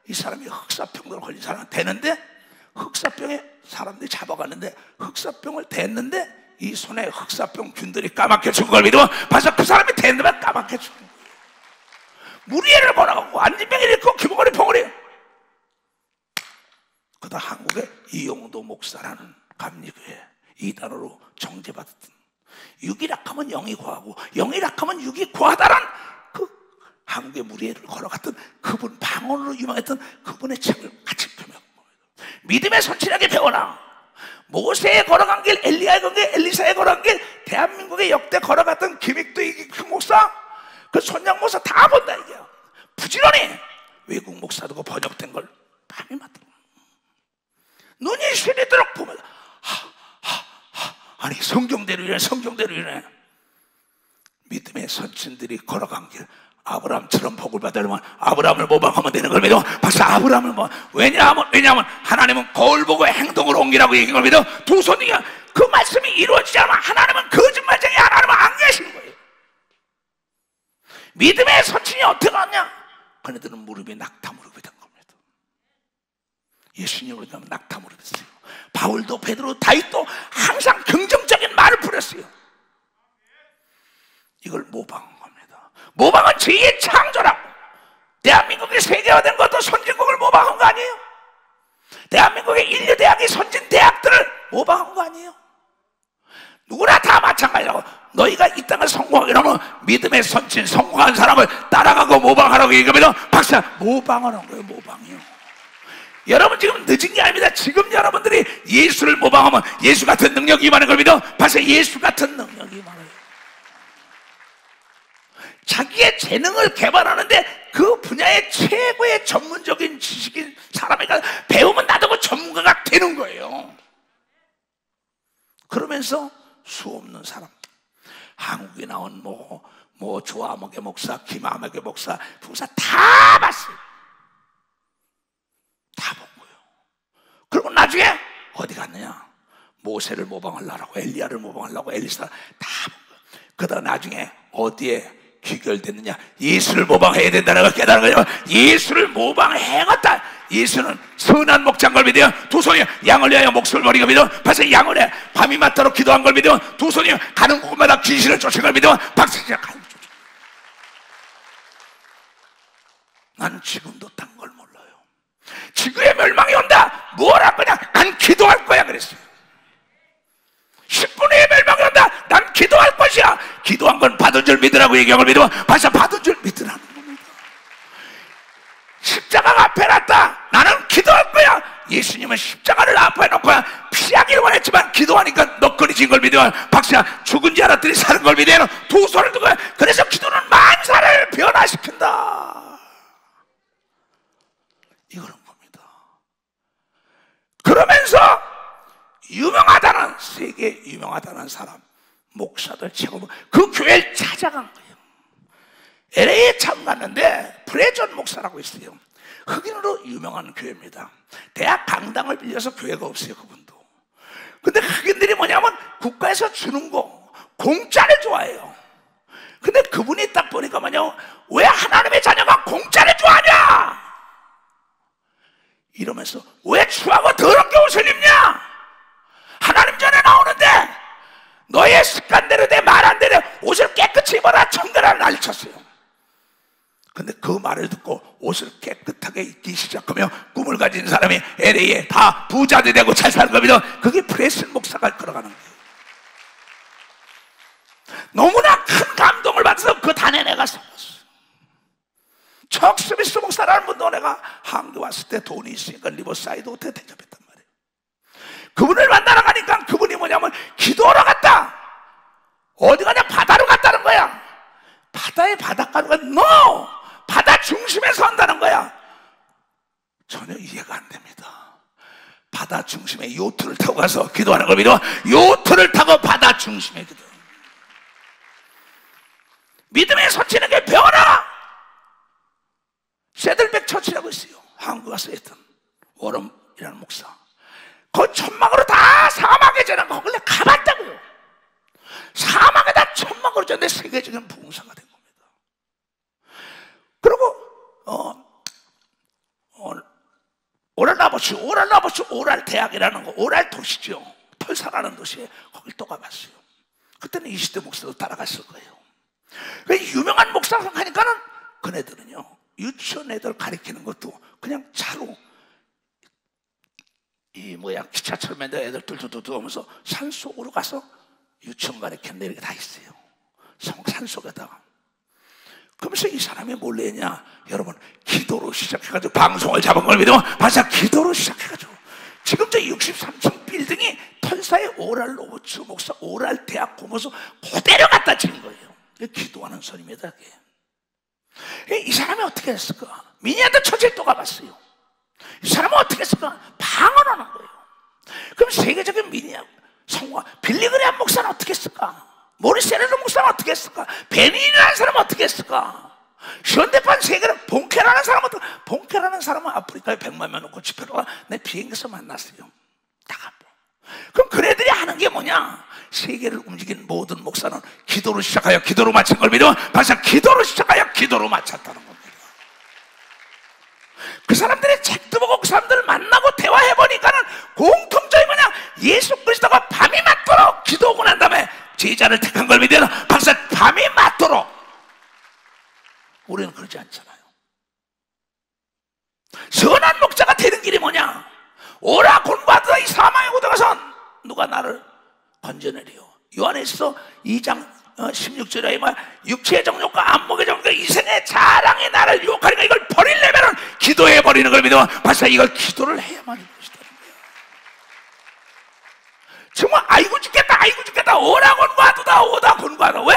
이 사람이 흑사병으로 걸린 사람은 되는데, 흑사병에 사람들이 잡아갔는데 흑사병을 댔는데 이 손에 흑사병 균들이 까맣게 죽은 걸 믿으면 벌써 그 사람이 됐는데 까맣게 죽은 거예요. 무리애를 걸어가고 안진병이 있고 기복거리 봉우리. 그다 한국의 이용도 목사라는 감리교회 이단으로 정죄받았던, 육이락하면 영이 고하고 영이락하면 육이 고하다란 그 한국의 무리애를 걸어갔던 그분, 방언으로 유명했던 그분의 책을 같이 펴면 믿음의 선친에게 배워라. 모세에 걸어간 길, 엘리야에 걸어간 길, 엘리사에 걸어간 길, 대한민국의 역대 걸어갔던 김익도 그 목사, 그 손양 목사 다 본다 이게. 부지런히 외국 목사도 번역된 걸 밤이 맞더라. 눈이 시리도록 보면 아니 성경대로 이래, 성경대로 이래. 믿음의 선친들이 걸어간 길, 아브라함처럼 복을 받으려면 아브라함을 모방하면 되는 걸 믿어. 박사 아브라함을 뭐, 왜냐하면 하나님은 거울 보고 행동으로 옮기라고 얘기한 걸 믿어. 두 손이 그 말씀이 이루어지지 않으면 하나님은 거짓말쟁이, 하나님은 안 계시는 거예요. 믿음의 선친이 어떻게 왔냐? 그네들은 무릎이 낙타 무릎이 된 겁니다. 예수님으로 가면 낙타 무릎이 됐어요. 바울도 베드로 다윗도 항상 긍정적인 말을 부렸어요. 이걸 모방한 겁니다. 모방은 제2의 창조라고. 대한민국이 세계화된 것도 선진국을 모방한 거 아니에요? 대한민국의 인류대학이 선진대학들을 모방한 거 아니에요? 누구나 다 마찬가지라고. 너희가 이 땅을 성공하게 하면 믿음의 선진 성공한 사람을 따라가고 모방하라고 얘기하면 박사 모방하는 거예요. 모방이요. 여러분 지금 늦은 게 아닙니다. 지금 여러분들이 예수를 모방하면 예수 같은 능력이 임하는 걸 믿어. 박사 예수 같은 능력이 임하는. 자기의 재능을 개발하는데 그 분야의 최고의 전문적인 지식인 사람에게 배우면 나도 그 전문가가 되는 거예요. 그러면서 수없는 사람, 한국에 나온 뭐 조아목의 목사, 김아목의 목사, 부사 다 봤어요. 다 본 거예요. 그리고 나중에 어디 갔느냐? 모세를 모방하려고, 엘리야를 모방하려고, 엘리사 다 본 거예요. 그러다 나중에 어디에 귀결됐느냐? 예수를 모방해야 된다는 걸 깨달은 거예요. 예수를 모방해갔다. 예수는 선한 목자인 걸 믿어요. 두 손이 양을 위하여 목숨을 버리고 믿어. 벌써 양을 해 밤이 맞도록 기도한 걸 믿어. 두 손이 가는 곳마다 귀신을 쫓은 걸 믿어. 박사가 가는 쫓아. 난 지금도 딴 걸 몰라요. 지구의 멸망이 온다. 뭘 할 거냐? 난 기도할 거야 그랬어요. 10분 후에 멸망이 온다. 난 기도할 것이야. 기도한 건 받은 줄 믿으라고 얘기한 걸 믿으면 벌써 받은 줄 믿으라는 겁니다. 십자가가 앞에 놨다. 나는 기도할 거야. 예수님은 십자가를 앞에 놓고 피하기를 원했지만 기도하니까 넋거리진 걸 믿으면 박사 죽은 지 알았더니 사는 걸 믿으면 두 손을 두고. 그래서 기도는 만사를 변화시킨다. 이거는 겁니다. 그러면서 유명하다는, 세계 유명하다는 사람, 목사들 최고, 그 교회를 찾아간 거예요. LA에 처음 갔는데 프레전 목사라고 있어요. 흑인으로 유명한 교회입니다. 대학 강당을 빌려서 교회가 없어요. 그분도. 근데 흑인들이 뭐냐면 국가에서 주는 거 공짜를 좋아해요. 근데 그분이 딱 보니까 뭐냐면 왜 하나님의 자녀가 공짜를 좋아하냐 이러면서 왜 추하고 더럽게 옷을 입냐? 하나님 전에 나오는데 너의 습관대로 내 말 안 되려 옷을 깨끗이 입어라 청결하라 난리 쳤어요. 근데 그 말을 듣고 옷을 깨끗하게 입기 시작하며 꿈을 가진 사람이 LA에 다 부자들이 되고 잘 사는 겁니다. 그게 프레슨 목사가 걸어가는 거예요. 너무나 큰 감동을 받아서 그 단에 내가 살았어요. 척 스미스 목사라는 분도 내가 한국에 왔을 때 돈이 있으니까 리버사이드 호텔 대접했단 말이에요. 그분을 만나러 가니까 그분이 뭐냐면 기도하러 갔다. 어디 가냐? 바다로 갔다는 거야. 바다에 바닷가루가 no! 바다 중심에 선다는 거야. 전혀 이해가 안 됩니다. 바다 중심에 요트를 타고 가서 기도하는 걸 믿어. 요트를 타고 바다 중심에 기도. 믿음의 선치는 게 배워라. 세들백 처치라고 미국에 와서 했던 워런이라는 목사, 그 천막으로 다 사막에 전한 거 원래 가봤다고요. 사막에다 천막으로 전데 세계적인 부흥사가 된 겁니다. 그리고 오랄 대학이라는 거, 오랄 도시죠. 털사라는 도시에 거길 또 가봤어요. 그때는 20대 목사도 따라갔을 거예요. 유명한 목사가 하니까는 그네들은요, 유치원 애들 가르치는 것도 그냥 차로 기차처럼 애들 뚫뚫뚫 오면서 산속으로 가서 유치원 가르치는 데 이렇게 다 있어요. 산속에다가. 그러면서 이 사람이 뭘로 했냐, 여러분, 기도로 시작해가지고 방송을 잡은 걸 믿으면 바싹 기도로 시작해가지고 지금 저 63층 빌딩이 털사의 오랄 로버츠 목사 오랄 대학 고모서 그대로 갖다 진 거예요. 기도하는 선임이다. 이 사람이 어떻게 했을까? 미니한테 처제를 또 가봤어요. 이 사람은 어떻게 했을까? 방언하는 거예요. 그럼 세계적인 미니아 성화 빌리그레암 목사는 어떻게 했을까? 모리세르는 목사는 어떻게 했을까? 베닌이라는 사람은 어떻게 했을까? 현대판 세계를 본캐라는 사람은 본캐라는 사람은 아프리카에 100만 명 놓고 집회로 와. 내 비행기에서 만났어요. 다 그럼 그네들이 하는 게 뭐냐? 세계를 움직인 모든 목사는 기도로 시작하여 기도로 마친 걸 믿으면 바로 기도로 시작하여 기도로 마쳤다는 겁니다. 그 사람들의 책도 보고 그 사람들을 만나고 대화해보니까는 공통점이 뭐냐? 예수 그리스도가 밤이 맞도록 기도하고 난 다음에 제자를 택한 걸 믿으면 바로 밤이 맞도록. 우리는 그러지 않잖아요. 선한 목자가 되는 길이 뭐냐? 오라 곤과하다 이 사망의 고등에서 누가 나를 건져내리요. 요한에서 2장 16절에 육체의 정욕과 안목의 정욕과 이생의 자랑이 나를 유혹하니까 이걸 버리려면 기도해 버리는 걸 믿으면 바로 이걸 기도를 해야만 하는 것이다는 거예요. 정말 아이고 죽겠다 오라 곤과하다 오다 곤과하다. 왜?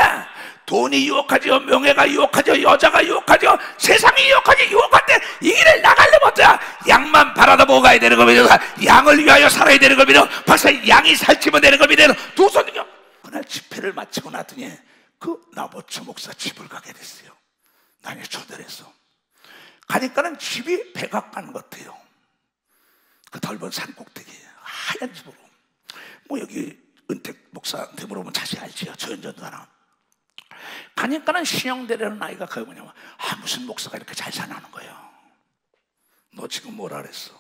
돈이 유혹하죠, 명예가 유혹하죠, 여자가 유혹하죠, 세상이 유혹하죠. 유혹할 때 이 길을 나가려면 어때야? 양만 바라다 보고 가야 되는 겁니다. 양을 위하여 살아야 되는 겁니다. 벌써 양이 살찌면 되는 겁니다. 두 손이요. 그날 집회를 마치고 나더니 그 나보츠 목사 집을 가게 됐어요. 나를 초대를 해서 가니까는 집이 백악관 같아요. 그 넓은 산꼭대기에 하얀 집으로. 뭐 여기 은택 목사한테 물어보면 자세히 알지요. 조연전도 하나. 가니까는 신영대라는 아이가 거기 뭐냐면 무슨 목사가 이렇게 잘 사나는 거예요. 너 지금 뭐라 그랬어?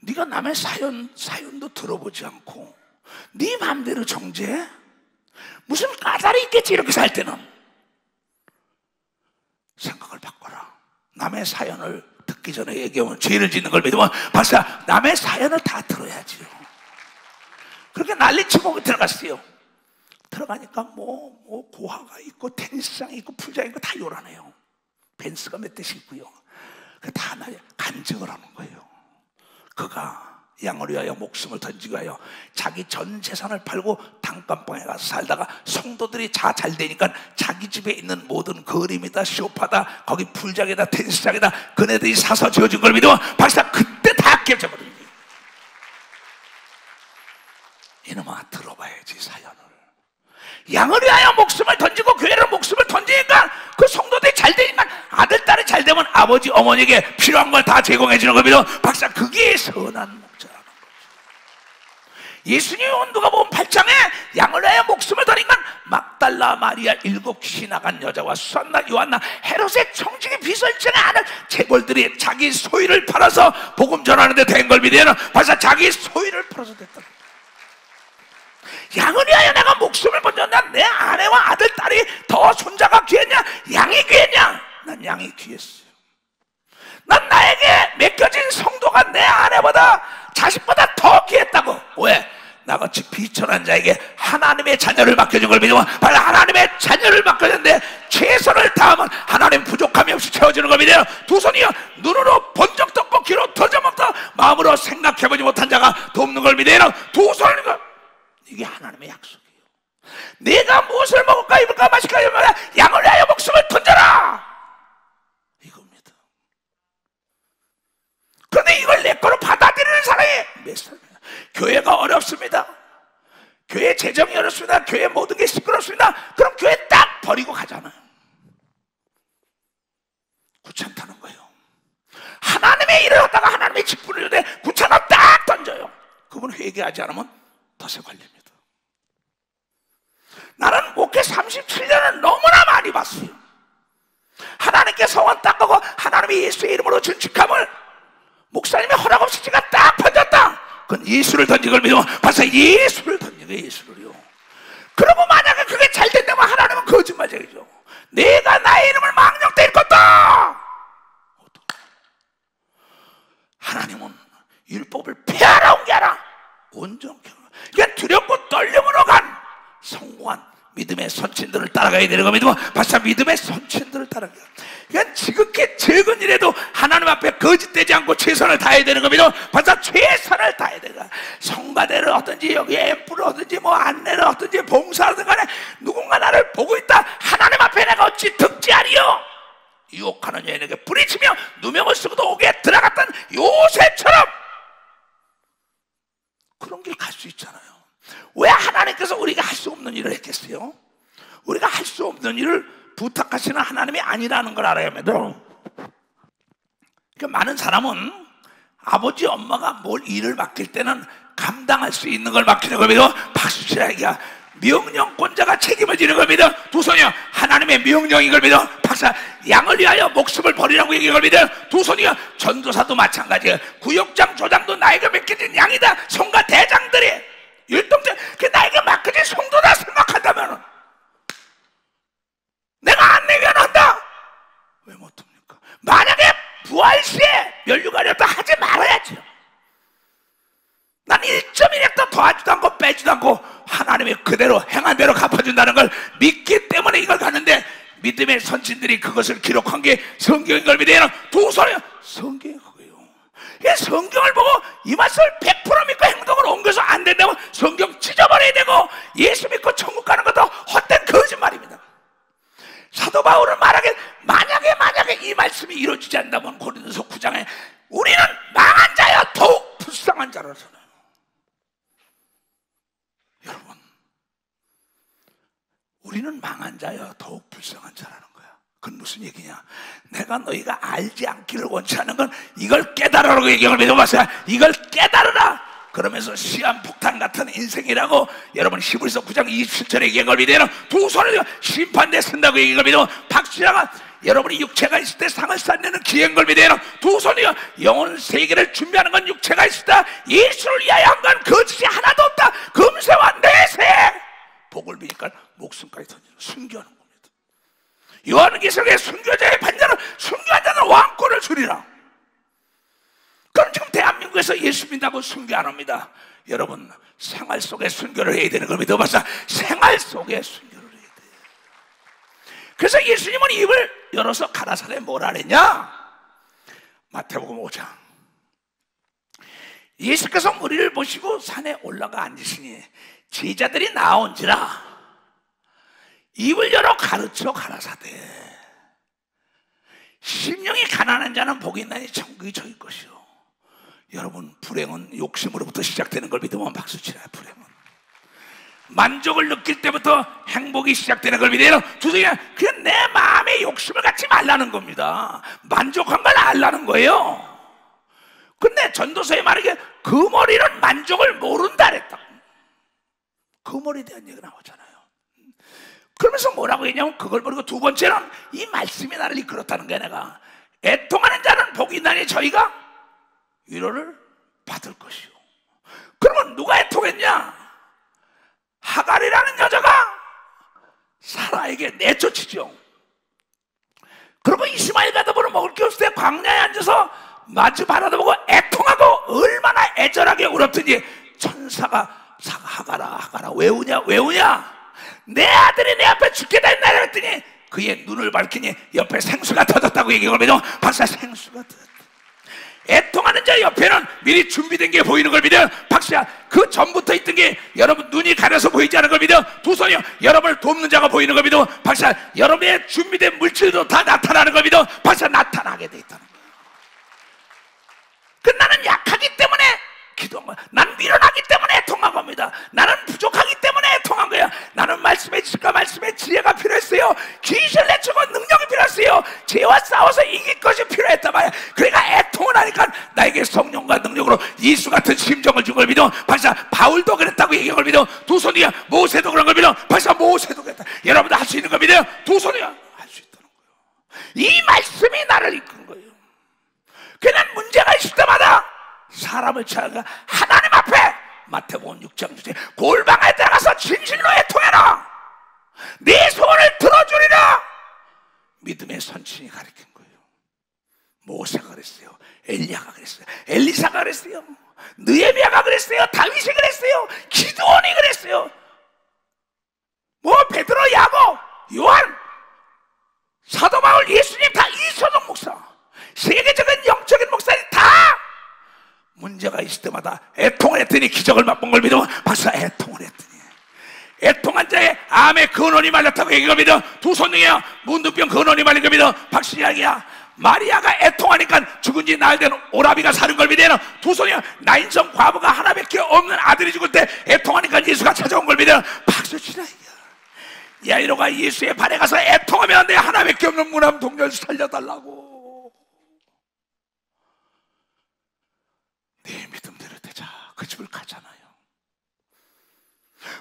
네가 남의 사연도 들어보지 않고 네 마음대로 정죄해? 무슨 까닭이 있겠지 이렇게 살 때는. 생각을 바꿔라. 남의 사연을 듣기 전에 얘기하면 죄를 짓는 걸 믿으면 벌써 남의 사연을 다 들어야지요. 그렇게 난리치고 들어갔어요. 들어가니까 뭐 고화가 있고 테니스장이 있고 풀장이 있고 다 요란해요. 벤츠가 몇 대씩 있고요. 다 간증을 하는 거예요. 그가 양을 위하여 목숨을 던지고 하여 자기 전 재산을 팔고 단칸방에 가서 살다가 성도들이 다 잘 되니까 자기 집에 있는 모든 그림이다, 쇼파다, 거기 풀장이다, 테니스장이다 그네들이 사서 지어준 걸 믿으면 벌써 그때 다 깨져버린 거예요. 이놈아 들어봐야지 사연을. 양을 위하여 목숨을 던지고 교회로 목숨을 던지니까 그 성도들이 잘 되니까 아들, 딸이 잘 되면 아버지, 어머니에게 필요한 걸 다 제공해 주는 겁니다. 박사 그게 선한 목자라는 거죠. 예수님이 온 누가복음 8장에 양을 위하여 목숨을 던지니까 막달라 마리아 7 귀신 나간 여자와 수산나 요한나 헤롯의 청지기 비설전에 아는 재벌들이 자기 소유를 팔아서 복음 전하는데 된 걸 믿으면 박사 자기 소유를 팔아서 됐다. 양을 위하여 내가 목숨을 던졌냐? 내 아내와 아들, 딸이 더 손자가 귀했냐? 양이 귀했냐? 난 양이 귀했어요. 난 나에게 맡겨진 성도가 내 아내보다 자식보다 더 귀했다고. 왜? 나같이 비천한 자에게 하나님의 자녀를 맡겨준 걸 믿으면 바로 하나님의 자녀를 맡겨줬는데 최선을 다하면 하나님 부족함이 없이 채워주는 걸 믿어요. 두 손이요 눈으로 본 적도 없고 귀로 들어먹다 마음으로 생각해보지 못한 자가 돕는 걸 믿어요. 두 손을 이게 하나님의 약속이에요. 내가 무엇을 먹을까 입을까 마실까 양을 위하여 목숨을 던져라 이겁니다. 그런데 이걸 내 거로 받아들이는 사람이 몇 사람이에요? 교회가 어렵습니다. 교회 재정이 어렵습니다. 교회 모든 게 시끄럽습니다. 그럼 교회 딱 버리고 가잖아요. 귀찮다는 거예요. 하나님의 일을 하다가 하나님의 직분을 주되 구차로 딱 던져요. 그분 회개하지 않으면 덫에 걸립니다. 나는 목회 37년을 너무나 많이 봤어요. 하나님께 소원 딱 하고 하나님의 예수의 이름으로 증축함을 목사님의 허락 없이 제가 딱 던졌다. 그건 예수를 던진 걸 믿으면 벌써 예수를 던진 거예요. 예수를요. 그러고 만약에 그게 잘 된다면 하나님은 거짓말쟁이죠. 내가 나의 이름을 망령되이 일컫다. 하나님은 율법을 폐하러 온 게 아니라 온전케. 그러니까 두렵고 떨림으로 간 성공한 믿음의 선친들을 따라가야 되는 겁니다. 바사 믿음의 선친들을 따라가야. 그러니까 지극히 적은 일에도 하나님 앞에 거짓되지 않고 최선을 다해야 되는 겁니다. 바사 최선을 다해야 되는 거야. 성가대를 하든지 여기 앰프를 하든지 뭐 안내를 하든지 봉사하든 간에 누군가 나를 보고 있다. 하나님 앞에 내가 어찌 득지하리요. 유혹하는 여인에게 부딪히며 누명을 쓰고도 옥에 들어갔던 요셉처럼 그런 길 갈 수 있잖아요. 왜 하나님께서 우리가 할 수 없는 일을 했겠어요? 우리가 할 수 없는 일을 부탁하시는 하나님이 아니라는 걸 알아야 합니다. 그러니까 많은 사람은 아버지 엄마가 뭘 일을 맡길 때는 감당할 수 있는 걸 맡기는 겁니다. 박수치라 얘기야. 명령권자가 책임을 지는 겁니다. 두 손이요 하나님의 명령인 걸 믿어. 박사 양을 위하여 목숨을 버리라고 얘기한 걸 믿어. 두 손이요 전도사도 마찬가지예요. 구역장 조장도 나에게 맡겨진 양이다. 성가 대장들이 율동자 그 나에게 맡겨진 성도다 생각한다면 내가 안내면한다. 왜 못합니까? 만약에 부활시에 면류관이 없다 하지 말아야죠. 난 1.1획도 더하지도 않고 빼지도 않고 하나님이 그대로 행한 대로 갚아준다는 걸 믿기 때문에 이걸 가는데 믿음의 선진들이 그것을 기록한 게 성경인 걸 믿어요. 두 손에 성경이 그거예요. 성경을 보고 이 말씀을 100% 믿고 행동을 옮겨서 안 된다면 성경 찢어버려야 되고 예수 믿고 천국 가는 것도 헛된 거짓말입니다. 사도 바울은 말하길 만약에 이 말씀이 이루어지지 않는다면 고린도서 9장에 우리는 망한 자여 더욱 불쌍한 자라잖아요. 여러분 우리는 망한 자여 더욱 불쌍한 자라는 거야. 그건 무슨 얘기냐? 내가 너희가 알지 않기를 원치 않는 건 이걸 깨달으라고 얘기를 믿어봤어요. 이걸 깨달으라. 그러면서 시한폭탄 같은 인생이라고 여러분 히브리서 9장 27절에 얘기한 걸 믿어요. 두 손을 심판대에 쓴다고 얘기한 걸 믿어. 박수장은 여러분이 육체가 있을 때 상을 쌓는 기회인 걸 믿어요. 두 손이요 영혼 세계를 준비하는 건 육체가 있을 때 예수를 위하여 한 건 거짓이 하나도 없다. 금세와 내세 복을 비니까 목숨까지 던지는 순교하는 겁니다. 요한계시록에 순교자의 반자는 순교한 자는 왕권을 주리라. 그럼 지금 대한민국에서 예수 믿는다고 순교 안 합니다. 여러분 생활 속에 순교를 해야 되는 걸 믿어봤자 생활 속에 순교를 해야 돼요. 그래서 예수님은 입을 열어서 가라사대 뭐라 그랬냐? 마태복음 5장 예수께서 무리를 보시고 산에 올라가 앉으시니 제자들이 나온지라 입을 열어 가르쳐 가라사대 심령이 가난한 자는 복이 있나니 천국이 저희 것이요. 여러분 불행은 욕심으로부터 시작되는 걸 믿으면 박수치라. 불행은 만족을 느낄 때부터 행복이 시작되는 걸 믿어요. 두성이야 그냥 내 마음의 욕심을 갖지 말라는 겁니다. 만족한 걸 알라는 거예요. 근데 전도서에 말하기에 그 머리는 만족을 모른다 그랬다. 그 머리에 대한 얘기가 나오잖아요. 그러면서 뭐라고 했냐면 그걸 버리고 두 번째는 이 말씀이 나를 이끌었다는 거야. 내가 애통하는 자는 복이 있나니 저희가 위로를 받을 것이요. 그러면 누가 애통했냐? 하갈이라는 여자가 사라에게 내쫓이죠. 그리고 이스마엘 가다보는 먹을 게 없을 때 광야에 앉아서 마주 바라다보고 애통하고 얼마나 애절하게 울었더니 천사가 하갈아 왜 우냐 내 아들이 내 앞에 죽겠다 했나 그랬더니 그의 눈을 밝히니 옆에 생수가 터졌다고 얘기하거든요. 박사 생수가 터졌다. 애통하는 자 옆에는 미리 준비된 게 보이는 걸 믿어요. 박수야 그 전부터 있던 게 여러분 눈이 가려서 보이지 않은 걸 믿어요. 두 손이요 여러분을 돕는 자가 보이는 걸 믿어. 박수야 여러분의 준비된 물질도 다 나타나는 걸 믿어. 박수야 나타나게 돼 있다는 거예요. 그 나는 약하기 때문에 기도한 거야. 난 미련하기 때문에 애통한 겁니다. 나는 부족하기 때문에 애통한 거야. 나는 말씀의 지식과 말씀의 지혜가 필요했어요. 귀신을 내쫓고 능력이 필요했어요. 필요했어요. 죄와 싸워서 이길 것이 필요했단 말이야. 그러니까 애통을 하니까 나에게 성령과 능력으로 예수 같은 심정을 준 걸 믿어. 벌써 바울도 그랬다고 얘기한 걸 믿어. 두 손이야. 모세도 그런 걸 믿어. 벌써 모세도 그랬다. 여러분도 할 수 있는 걸 믿어요. 두 손이야. 할 수 있다는 거예요. 이 말씀이 나를 이끈 거예요. 그냥 문제가 있을 때마다 사람을 찾아가 하나님 앞에 마태복음 6장 주제 골방에 들어가서 진실로 애통해라. 네 소원을 들어주리라. 믿음의 선친이 가르친 거예요. 모세가 그랬어요. 엘리야가 그랬어요. 엘리사가 그랬어요. 느헤미야가 그랬어요. 다윗이 그랬어요. 기드온이 그랬어요. 베드로, 야고, 요한, 사도 바울, 예수님 다 이소동 목사, 세계적인 영적인 목사들이 다 문제가 있을 때마다 애통을 했더니 기적을 맛본 걸 믿어. 벌써 애통을 했더니 애통한 자의 암의 근원이 말렸다고 얘기가 믿어. 두 손등이야. 문둥병 근원이 말린 거 믿어. 박신양이야. 마리아가 애통하니까 죽은 지 나흘 된 오라비가 사는 걸 믿어. 두 손이야. 나인성 과부가 하나밖에 없는 아들이 죽을 때 애통하니까 예수가 찾아온 걸 믿어. 박수치라. 야이로가 예수의 발에 가서 애통하면 내 하나밖에 없는 무남 동료를 살려달라고. 내 믿음대로 되자. 그 집을 가잖아요.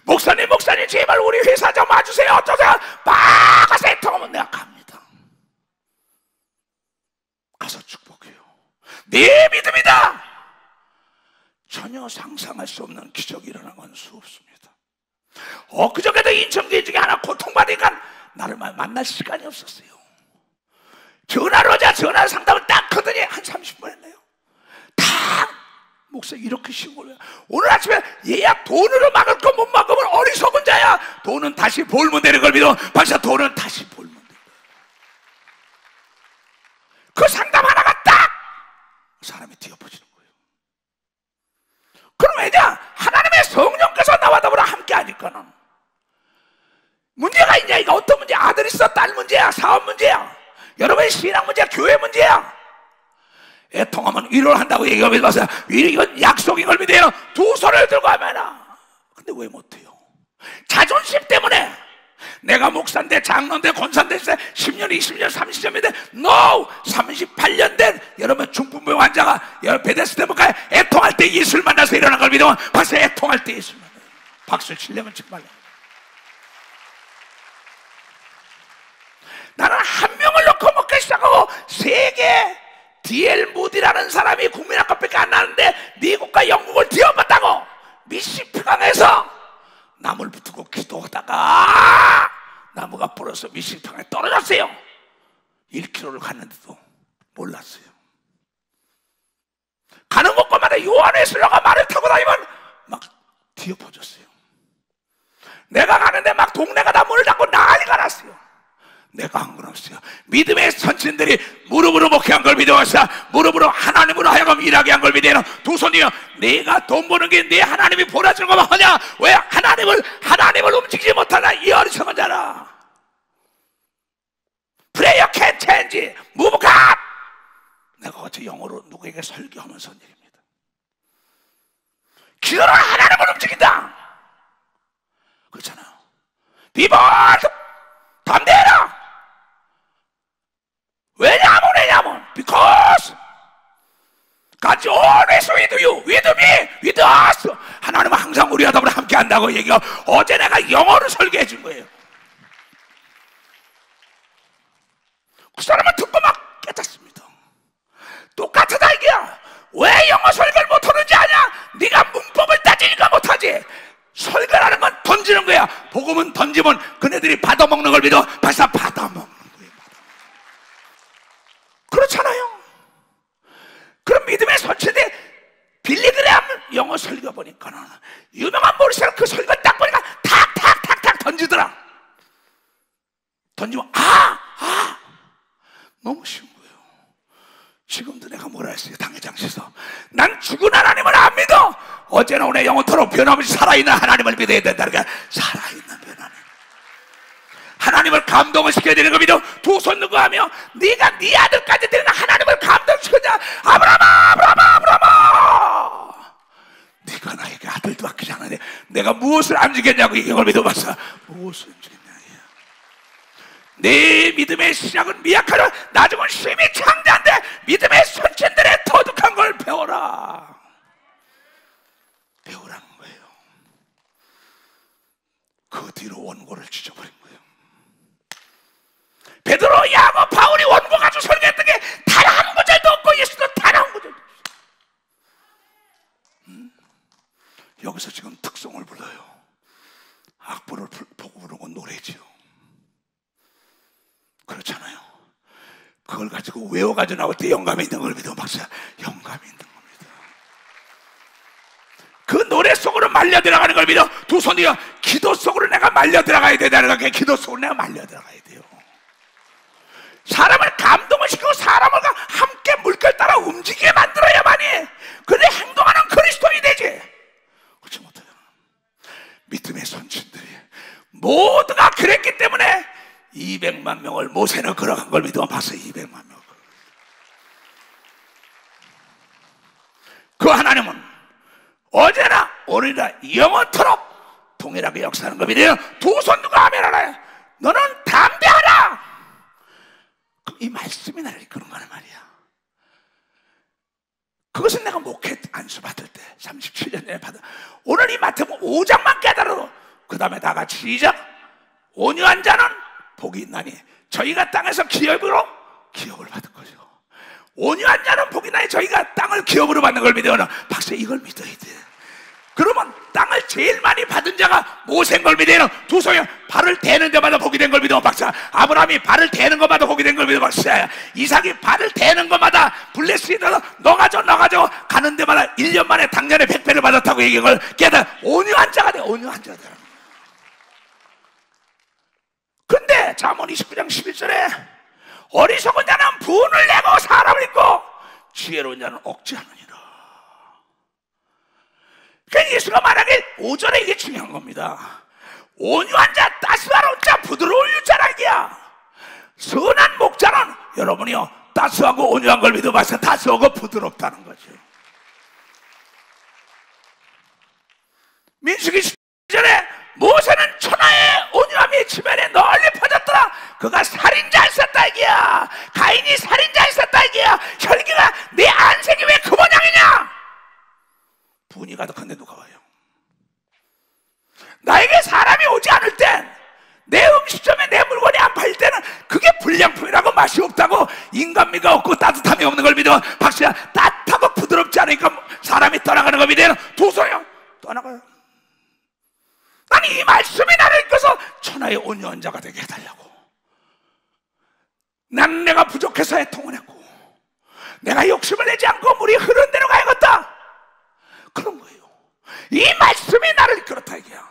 목사님 제발 우리 회사 좀 와주세요. 어쩌세요? 막 가서 애통하면 내가 갑니다. 가서 축복해요. 내 믿음이다. 전혀 상상할 수 없는 기적이 일어난 건 수없습니다. 그저께도 인천교회 중에 하나 고통받으니까 나를 만날 시간이 없었어요. 전화를 하자. 전화 상담을 딱 하더니 한 30분 했네요. 딱 목사님 이렇게 쉬운 거예요. 오늘 아침에 얘야 돈으로 막을 거 못 막으면 어리석은 자야. 돈은 다시 벌면 되는 걸 믿어. 박사 돈은 다시 벌면 돼. 그 상담 하나가 딱 사람이 뒤엎어지는 거예요. 그럼 왜냐? 하나님의 성령께서 나와 더불어 함께 하니까는. 문제가 있냐? 이거 어떤 문제야? 아들 있어? 딸 문제야? 사업 문제야? 여러분의 신앙 문제야? 교회 문제야? 애통하면 위로를 한다고 얘기하면 봐서 이건 약속인 걸 믿어요. 두 손을 들고 하면. 근데 왜 못해요? 자존심 때문에. 내가 목사인데 장로인데 권사인데 10년 20년 30년인데 NO! 38년 된 여러분 중풍병 환자가 베데스다문가에 애통할 때 예수를 만나서 일어난 걸 믿으면 벌써 애통할 때 예수를 만나요. 박수를 치려면 정말. 나는 한 명을 놓고 먹기 시작하고 세계 D.L. 무디라는 사람이 국민학교밖에 안 나는데 미국과 영국을 뒤엎었다고. 미시피강에서 나무를 붙들고 기도하다가 나무가 부러서 미시피강에 떨어졌어요. 1km를 갔는데도 몰랐어요. 가는 곳마다 요한의 수녀가 말을 타고 다니면 막 뒤엎어졌어요. 내가 가는데 막 동네가 다 문을 닫고 난리가 났어요. 내가 한 건 없어요. 믿음의 선친들이 무릎으로 목회한 걸 믿어왔어. 무릎으로 하나님으로 하여금 일하게 한 걸 믿어요. 두 손이요. 내가 돈 버는 게 내 하나님이 보라주는 것만 하냐? 왜 하나님을 움직이지 못하나? 이 어리석은 자라. Prayer can change. Move God. 내가 어제 영어로 누구에게 설교하면서 한 얘기입니다. 기도로 하나님을 움직인다. 그렇잖아요. 비볼 담대해라. 왜냐면 because God's always with you, with me, with us. 하나님은 항상 우리와 더불어 함께 한다고 얘기하고 어제 내가 영어로 설교해 준 거예요. 그 사람은 듣고 막 깨닫습니다. 똑같다 이게야. 왜 영어 설교를 못하는지 아냐? 네가 문법을 따지니까 못하지. 설교라는 건 던지는 거야. 복음은 던지면 그네들이 받아먹는 걸 믿어. 벌써 받아먹는 거예요. 그렇잖아요. 그럼 믿음의 선체대 빌리그레암 영어 설교 보니까는 유명한 모리스는 그 설교 딱 보니까 탁탁탁탁 던지더라. 던지면 너무 쉬운 거예요. 지금도 내가 뭐라 했어요? 당회장실에서 난 죽은 하나님을 안 믿어. 어제나 오늘 영원토록 변함없이 살아있는 하나님을 믿어야 된다니까. 살아있는 하나님, 하나님을 감동을 시켜야 되는 거 믿어. 두 손 누구 하며 네가 네 아들까지 되는 하나님을 감동시키자. 아브라함아 네가 나에게 아들도 아끼지 않았는데 내가 무엇을 안 주겠냐고 이걸 믿어봤어. 무엇을 안 주겠냐. 내 믿음의 시작은 미약하려 나중은 심히 창대한데 믿음의 선진들의 터득한 걸 배워라. 배우라는 거예요. 그 뒤로 원고를 찢어버린 거예요. 베드로, 야고, 바울이 원고 가지고 설교했던 게 단 한 구절도 없고 예수도 단 한 구절도 없어요. 여기서 지금 특성을 불러요. 악보를 보고 부르고 노래지요. 그렇잖아요. 그걸 가지고 외워가지고 나올 때 영감이 있는 걸 믿어. 박사, 영감이 있는 겁니다. 그 노래 속으로 말려 들어가는 걸 믿어. 두 손이요, 기도 속으로 내가 말려 들어가야 된다는 게, 기도 속으로 내가 말려 들어가야 돼요. 사람을 감동을 시키고 사람을 함께 물결 따라 움직이게 만들어야만이 그래 행동하는 그리스도인이 되지. 그렇지 못해요. 믿음의 선친들이 모두가 그랬기 때문에 200만 명을 모세는 걸어간 걸 믿으면 봤어. 200만 명을. 그 하나님은 어제나 오늘이나 영원토록 동일하게 역사하는 걸 믿어요. 두 손 누가 하면 하나요? 너는 담대하라. 이 말씀이 나를 이끄는 거란 말이야. 그것은 내가 목회 안수 받을 때 37년 전에 받은, 오늘 이 마태복음 5장만 깨달아도 그 다음에 다 같이 시작. 온유한 자는 복이 있나니 저희가 땅에서 기업으로 기업을 받은 거죠. 온유한 자는 복이 있나니 저희가 땅을 기업으로 받는 걸 믿어요. 박사, 이걸 믿어야 돼. 그러면 땅을 제일 많이 받은 자가 모세인 걸 믿어요. 두 손이 발을 대는 데마다 복이 된 걸 믿어. 박사, 아브라함이 발을 대는 것마다 복이 된 걸 믿어. 박사, 이삭이 발을 대는 것마다 블레스에 넣어서 너가져 가는 데마다 1년 만에 당년에 100배를 받았다고 얘기한 걸 깨달아. 온유한 자가 돼. 온유한 자가 돼. 근데 잠언 29장 11절에 어리석은 자는 분을 내고 사람을 잊고 지혜로운 자는 억제하느니라. 그러니까 예수가 말하길 5절에 이게 중요한 겁니다. 온유한 자, 따스한 자, 부드러운 자라기야. 선한 목자는 여러분이요, 따스하고 온유한 걸 믿어봐서 따스하고 부드럽다는 거죠. 민수기 10절에 모세는 천하의 온유함이 지면에 널리 퍼졌더라. 그가 살인자 있었다 이기야. 가인이 살인자 있었다 이기야. 혈기가 내 안색이 왜 그 모양이냐. 분이 가득한데 누가 와요? 나에게 사람이 오지 않을 땐, 내 음식점에 내 물건이 안 팔릴 때는 그게 불량품이라고 맛이 없다고, 인간미가 없고 따뜻함이 없는 걸 믿으면 박수야, 따뜻하고 부드럽지 않으니까 사람이 떠나가는 걸 믿어요. 두 손이요, 떠나가요. 난 이 말씀이 나를 이끌어서 천하의 온유한 자가 되게 해달라고. 난 내가 부족해서 애통을 했고, 내가 욕심을 내지 않고 물이 흐르는 대로 가야겠다, 그런 거예요. 이 말씀이 나를 이끌었다 이게야.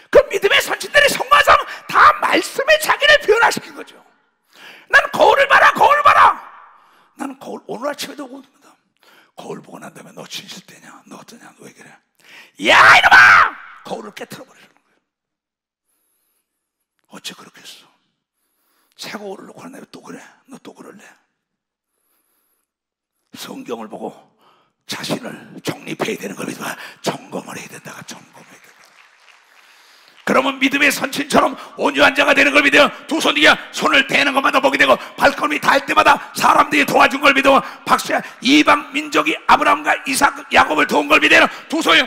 그 믿음의 선진들이 성화상 다 말씀에 자기를 변화시킨 거죠. 나는 거울을 봐라, 거울 봐라. 나는 거울 오늘 아침에도 오고 있습니다. 거울 보고 난 다음에 너 진실 때냐, 너 어떠냐, 왜 그래? 야 이놈아! 거울을 깨트려 버리는 거예요. 어째 그렇게 했어? 새 거울을 놓고 하는데 또 그래? 너 또 그럴래? 성경을 보고 자신을 정립해야 되는 겁니다. 점검을 해야 된다가 점검해야 된다. 그러면 믿음의 선친처럼 온유한 자가 되는 걸 믿어요. 두 손이야, 손을 대는 것마다 복이 되고 발걸음이 닿을 때마다 사람들이 도와준 걸 믿어. 박수야, 이방 민족이 아브라함과 이삭, 야곱을 도운 걸 믿어요. 두 손이요,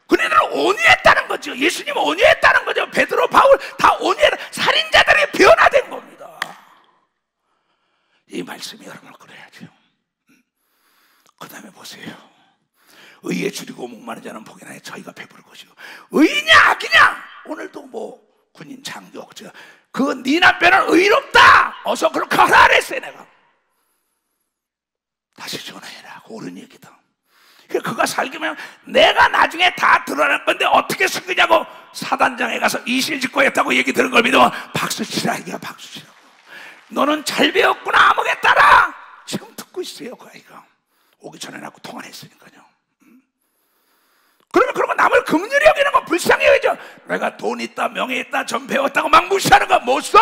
그네들은 온유했다는 거죠. 예수님은 온유했다는 거죠. 베드로, 바울 다 온유했다. 살인자들이 변화된 겁니다. 이 말씀이 여러분을 그래야죠. 그 다음에 보세요. 의에 줄이고 목마른 자는 복이 나니 저희가 베풀 것이고. 의냐 악이냐, 오늘도 뭐 군인 장교 그 네 남편은 의롭다, 어서 그렇게 하라 그랬어요. 내가 다시 전화해라. 옳은 얘기다. 그가 살기면 내가 나중에 다 드러날 건데 어떻게 숨기냐고 사단장에 가서 이실직고 했다고 얘기 들은 걸 믿으면 박수 치라 이게. 박수 치라고. 너는 잘 배웠구나, 암흑에 따라. 지금 듣고 있어요. 그 아이가 오기 전에 나하고 통화를 했으니까요. 그러면 그런 거 남을 긍휼히 여기는 거 불쌍히 여기죠. 내가 돈 있다, 명예 있다, 전 배웠다고 막 무시하는 거 못 써.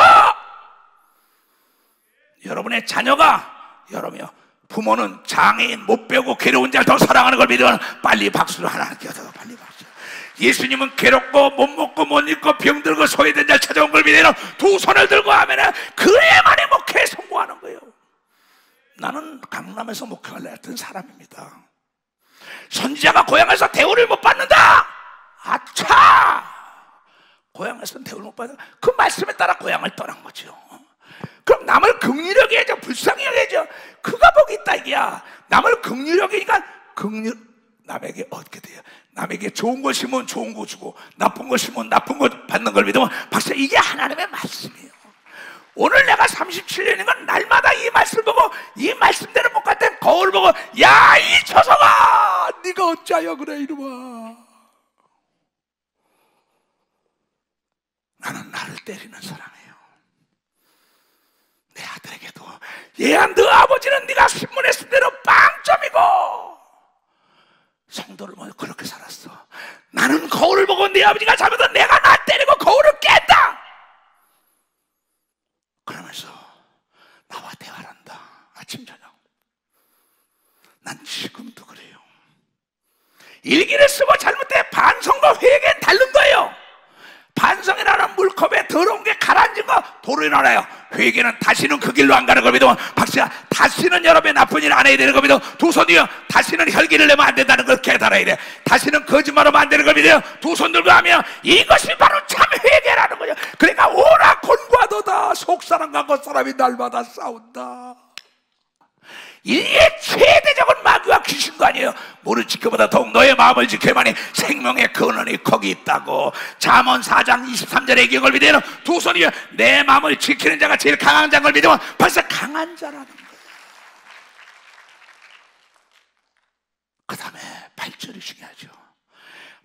여러분의 자녀가, 여러분이요, 부모는 장애인, 못 배우고 괴로운 자를 더 사랑하는 걸 믿으면 빨리 박수를 하나님께 얻어. 빨리 박수. 예수님은 괴롭고 못 먹고 못 입고 병들고 소외된 자 찾아온 걸 믿으면 두 손을 들고 하면 그래야만이 목회에 성공하는 거예요. 나는 강남에서 목회하려 했던 사람입니다. 선지자가 고향에서 대우를 못 받는다. 아차! 고향에서는 대우를 못 받는다. 그 말씀에 따라 고향을 떠난 거죠. 그럼 남을 긍휼히 여겨야죠. 불쌍히 여겨야죠. 그가 복이 있다 이게야. 남을 긍휼히 여기니까 남에게 어떻게 돼요? 남에게 좋은 거 심으면 좋은 거 주고 나쁜 거 심으면 나쁜 거 받는 걸 믿으면 박사 이게 하나님의 말씀이에요. 오늘 내가 37년인 건 날마다 이 말씀 보고 이 말씀대로 못 갈 땐 거울 보고 야 이 처성아 네가 어찌하여 그래 이놈아. 나는 나를 때리는 사람이에요. 내 아들에게도 얘야 너 아버지는 네가 신문에 쓴 대로 빵점이고 성도를 보면 그렇게 살았어. 나는 거울을 보고 네 아버지가 잘못하면 내가 나 때리고 거울을 깬다. 그러면서 나와 대화를 한다. 아침 저녁. 난 지금도 그래요. 일기를 쓰고 잘못돼 반성과 회개는 다른 거예요. 반성이라는 물컵에 더러운 게 가라앉은 거 도로 일어나요. 회개는 다시는 그 길로 안 가는 걸 믿으면 박사야 다시는 여러분의 나쁜 일 안 해야 되는 걸 믿어. 두 손이요 다시는 혈기를 내면 안 된다는 걸 깨달아야 돼. 다시는 거짓말하면 안 되는 걸 믿어요. 두 손 들고 하면 이것이 바로 참 회개라는 거죠. 그러니까 오라 곤과도다. 속사람과 겉사람이 날마다 싸운다. 인류의 최대적인 마귀와 귀신도 아니에요. 물을 지켜보다 더욱 너의 마음을 지켜야만이 생명의 근원이 거기 있다고. 잠언 4장 23절의 기억을 믿으면 두 손이요 내 마음을 지키는 자가 제일 강한 자인 걸 믿으면 벌써 강한 자라는 거예요. 그 다음에 8절이 중요하죠.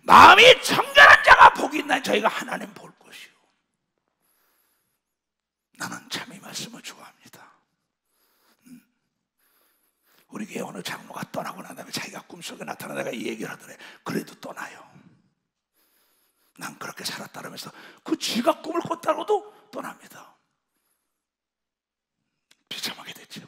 마음이 청결한 자가 복이 있나 저희가 하나님 볼 것이요. 나는 참 이 말씀을 좋아합니다. 우리 교회 어느 장로가 떠나고 난 다음에 자기가 꿈속에 나타나다가 이 얘기를 하더래. 그래도 떠나요. 난 그렇게 살았다면서 그 지가 꿈을 꿨다고도 떠납니다. 비참하게 됐죠.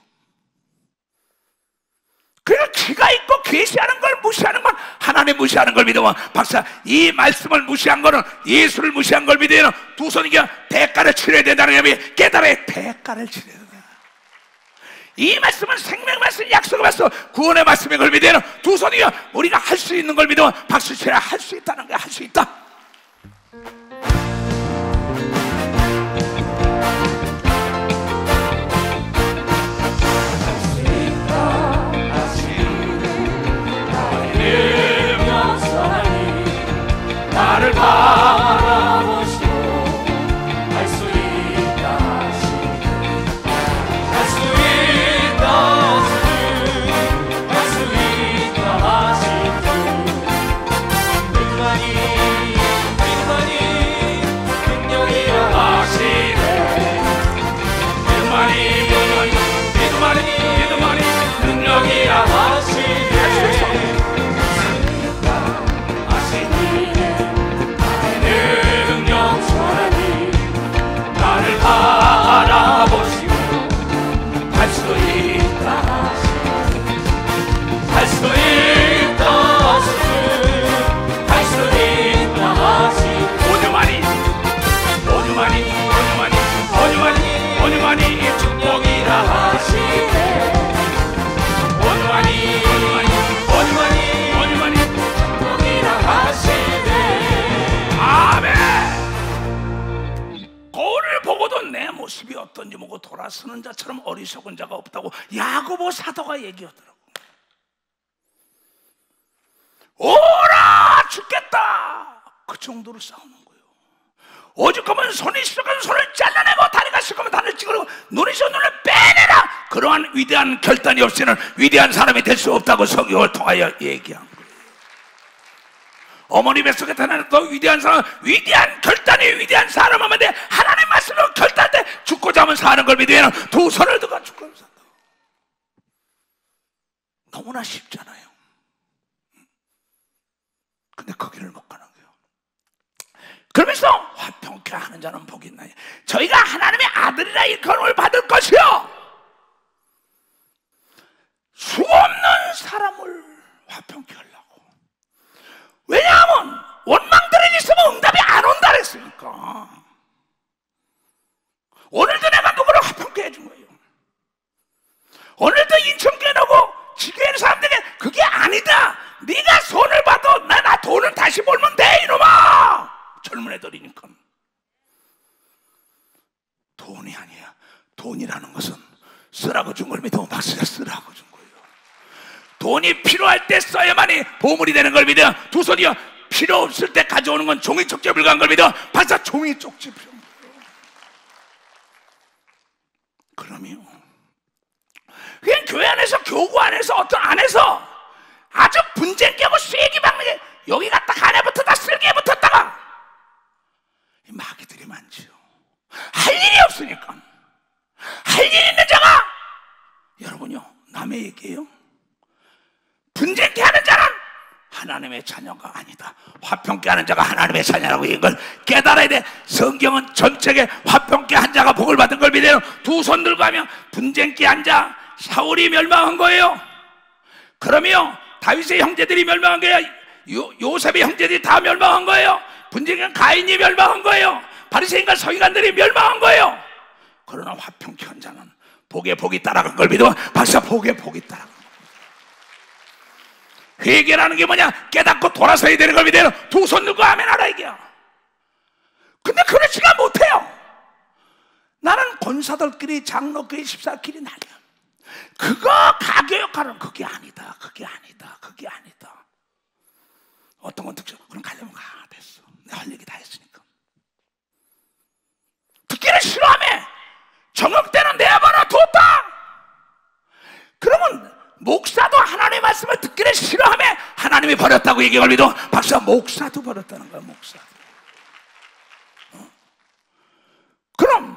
그러니까 기가 있고 계시하는 걸 무시하는 건 하나님 무시하는 걸 믿으면 박사 이 말씀을 무시한 거는 예수를 무시한 걸 믿으면 두 손이겨 대가를 치러야 된다는 의미 깨달아야 대가를 치러야 된다. 이 말씀은 생명 말씀, 약속의 말씀, 구원의 말씀인 걸 믿으면 두 손이요 우리가 할 수 있는 걸 믿으면 박수 치라. 할 수 있다는 거야. 할 수 있다. 나를 바라보시고 할 수 있다 할 수 있다 할 수 있다 하신 주 믿음하니 능력이라 하시네. 믿음하니 능력이라 하시네. 바라보시고 할 수 있다 할 수 있다 할 수 있다 하시 온유만이 축복이라 하시네. 온유만이 축복이라 하시네. 아멘. 거울을 보고도 내 모습이 어떤지 보고 돌아서는 자처럼 어리석은 자가 없다고 야고보 사도가 얘기하더라고. 오라 죽겠다 그 정도로 싸우는 거예요. 오죽하면 손이 시작하면 손을 잘라내고 다리가 시작하면 다리를 찌그러고 눈이 시작하면 눈을 빼내라. 그러한 위대한 결단이 없이는 위대한 사람이 될 수 없다고 성경을 통하여 얘기한 거예요. 어머니 뱃속에 태어났던 위대한 사람, 위대한 결단이 위대한 사람 하면 돼. 하나님 말씀으로 결단할 때 죽고자 하면 사는 걸 믿으면 두 손을 들고 죽고자 산다. 너무나 쉽잖아요. 근데 거기를 못 가는 거예요. 그러면서 화평케 하는 자는 복이 있나요? 저희가 하나님의 아들이라 일컬음을 받을 것이요 수없는 사람을 화평케 하려고. 왜냐하면 원망 돈이라는 것은 쓰라고 준 걸 믿으면 박수자 쓰라고 준 거예요. 돈이 필요할 때 써야만이 보물이 되는 걸 믿어. 두 손이요 필요 없을 때 가져오는 건 종이 쪽지에 불과한 걸 믿어. 박사 종이 쪽지 필요한 거예요. 그러면 그냥 교회 안에서 교구 안에서 어떤 안에서 아주 분쟁 깨고 쐐기 박는 게 여기 갔다 간에 붙었다 쓸개에 붙었다가 마귀들이 많지요. 할 일이 없으니까. 할 일 있는 자가 여러분요 남의 얘기예요. 분쟁케 하는 자는 하나님의 자녀가 아니다. 화평케 하는 자가 하나님의 자녀라고 이걸 깨달아야 돼. 성경은 전체에 화평케 한 자가 복을 받은 걸 믿어요. 두 손 들고 하면 분쟁케 한 자 사울이 멸망한 거예요. 그러면 다윗의 형제들이 멸망한 거예요. 요셉의 형제들이 다 멸망한 거예요. 분쟁한 가인이 멸망한 거예요. 바리새인과 서기관들이 멸망한 거예요. 그러나 화평케 한 자는 복에 복이 따라간 걸 믿어. 박사 복에 복이 따라간 거예요. 회개라는 게 뭐냐? 깨닫고 돌아서야 되는 걸 믿어요. 두 손 들고 아멘 하라 이게요. 근데 그렇지가 못해요. 나는 권사들끼리 장로끼리 집사끼리 날려. 그거 가교역하는 그게 아니다. 그게 아니다. 그게 아니다. 어떤 건 특정. 그럼 가려면 가. 됐어. 내가 할 얘기 다 했으니까. 듣기를 싫어하며 정욕 때는 내버려 뒀다. 그러면 목사도 하나님의 말씀을 듣기를 싫어하며 하나님이 버렸다고 얘기할 믿어. 박사 목사도 버렸다는 거야. 목사도. 그럼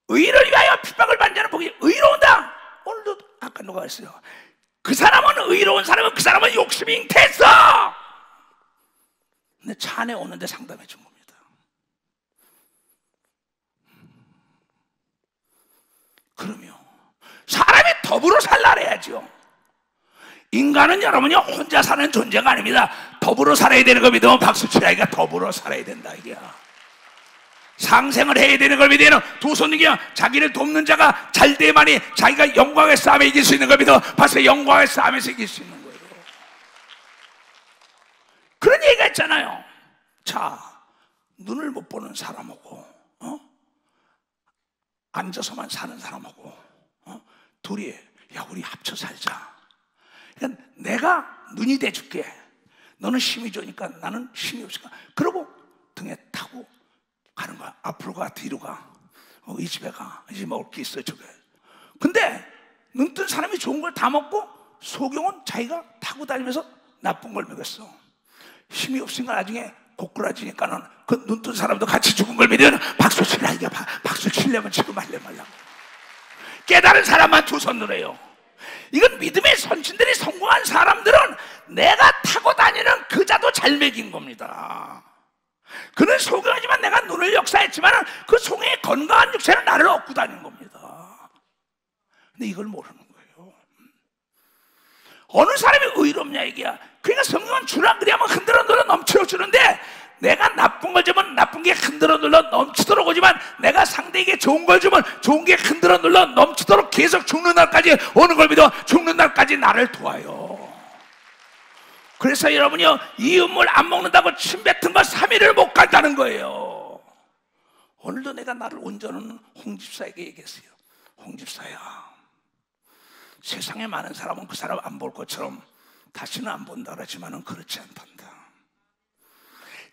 의를 위하여 핍박을 받는 자는 복이 의로운다. 오늘도 아까 누가 했어요. 그 사람은 의로운 사람은 그 사람은 욕심이 잉태했어. 근데 차 안에 오는데 상담해 준 겁니다. 그러면 사람이 더불어 살라 그래야죠. 인간은 여러분이 혼자 사는 존재가 아닙니다. 더불어 살아야 되는 거 믿으면 박수 치라니까 더불어 살아야 된다 이게야. 상생을 해야 되는 걸 믿어요. 두 손이요 자기를 돕는 자가 잘 돼야만이 자기가 영광의 싸움에 이길 수 있는 걸 믿어. 벌써 영광의 싸움에서 이길 수 있는 거예요. 그런 얘기가 있잖아요. 자, 눈을 못 보는 사람하고 앉아서만 사는 사람하고 둘이 야 우리 합쳐 살자. 그러니까 내가 눈이 돼줄게. 너는 힘이 좋으니까 나는 힘이 없으니까. 그러고 등에 타고 가는 거야. 앞으로 가 뒤로 가. 이 집에 가. 이 집에 먹을 게 있어 저게. 근데 눈 뜬 사람이 좋은 걸 다 먹고 소경은 자기가 타고 다니면서 나쁜 걸 먹였어. 힘이 없으니까 나중에 고꾸라지니까는 그 눈 뜬 사람도 같이 죽은 걸 믿으면 박수 치려 이게 박수 치려면 지금 할래 말라고. 깨달은 사람만 두 손 들어요. 이건 믿음의 선진들이 성공한 사람들은 내가 타고 다니는 그 자도 잘 먹인 겁니다. 그는 소경이지만 내가 눈을 역사했지만 그 송의 건강한 육체는 나를 얻고 다니는 겁니다. 근데 이걸 모르는 거예요. 어느 사람이 의롭냐 이게야. 그러니까 성경은 주라 그리하면 흔들어 눌러 넘치도록 주는데 내가 나쁜 걸 주면 나쁜 게 흔들어 눌러 넘치도록 오지만 내가 상대에게 좋은 걸 주면 좋은 게 흔들어 눌러 넘치도록 계속 죽는 날까지 오는 걸 믿어. 죽는 날까지 나를 도와요. 그래서 여러분이요 이 음물 안 먹는다고 침 뱉은 거 3일을 못 간다는 거예요. 오늘도 내가 나를 온전한 홍집사에게 얘기했어요. 홍집사야, 세상에 많은 사람은 그 사람 안 볼 것처럼 다시는 안 본다 그러지만은 그렇지 않단다.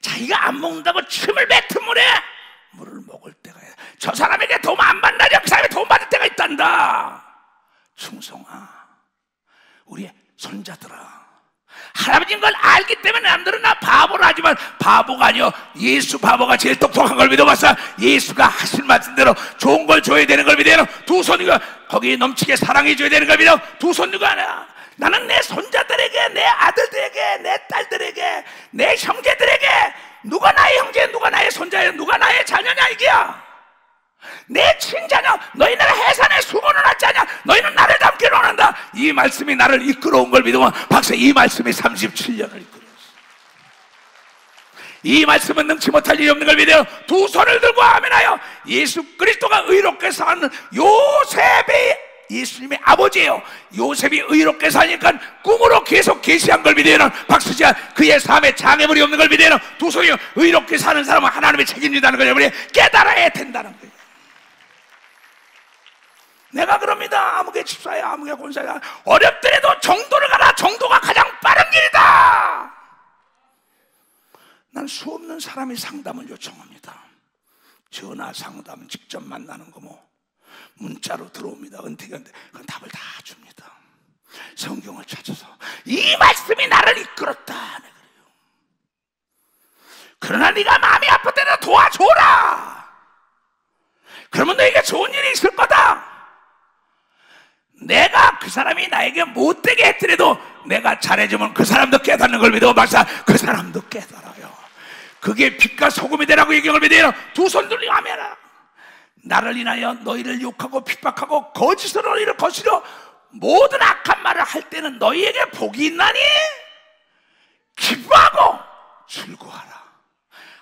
자기가 안 먹는다고 침을 뱉은 물에 물을 먹을 때가 저 사람에게 도움 안 받나냐 그 사람이 도움 받을 때가 있단다. 충성아, 우리의 손자들아, 할아버지인 걸 알기 때문에 남들은 나 바보라 하지만 바보가 아니요 예수 바보가 제일 똑똑한 걸 믿어봤어. 예수가 하신 말씀대로 좋은 걸 줘야 되는 걸 믿어요. 두 손이가 거기에 넘치게 사랑해 줘야 되는 걸 믿어. 두 손이가 아니야. 나는 내 손자들에게, 내 아들들에게, 내 딸들에게, 내 형제들에게 누가 나의 형제, 누가 나의 손자야, 누가 나의 자녀냐 이게야. 내 친자녀, 너희는 해산에 수고는 하지 않냐. 너희는 나를 닮기로 한다. 이 말씀이 나를 이끌어온 걸 믿으면 박사 이 말씀이 37년을 이끌었어. 이 말씀은 능치 못할 일이 없는 걸 믿어요. 두 손을 들고 아멘하여 예수 그리스도가 의롭게 사는 요셉의 예수님의 아버지예요. 요셉이 의롭게 사니까 꿈으로 계속 계시한 걸 믿어요. 박수지야 그의 삶에 장애물이 없는 걸 믿어요. 두 손이 의롭게 사는 사람은 하나님의 책임진다는 걸 여러분이 깨달아야 된다는 거예요. 내가 그럽니다. 아무개 집사야, 아무개 권사야, 어렵더라도 정도를 가라. 정도가 가장 빠른 길이다. 난 수없는 사람이 상담을 요청합니다. 전화 상담, 직접 만나는 거 뭐 문자로 들어옵니다. 은퇴견데 그건 답을 다 줍니다. 성경을 찾아서 이 말씀이 나를 이끌었다. 네, 그래요. 그러나 네가 마음이 아플 때는 도와줘라. 그러면 너에게 좋은 일이 있을 거다. 내가 그 사람이 나에게 못되게 했더라도 내가 잘해주면 그 사람도 깨닫는 걸 믿어. 막상 그 사람도 깨달아요. 그게 빛과 소금이 되라고 얘기를 믿어요. 두 손 들리고 하면은 나를 인하여 너희를 욕하고 핍박하고 거짓으로 너희를 거스려 모든 악한 말을 할 때는 너희에게 복이 있나니 기뻐하고 즐거워하라.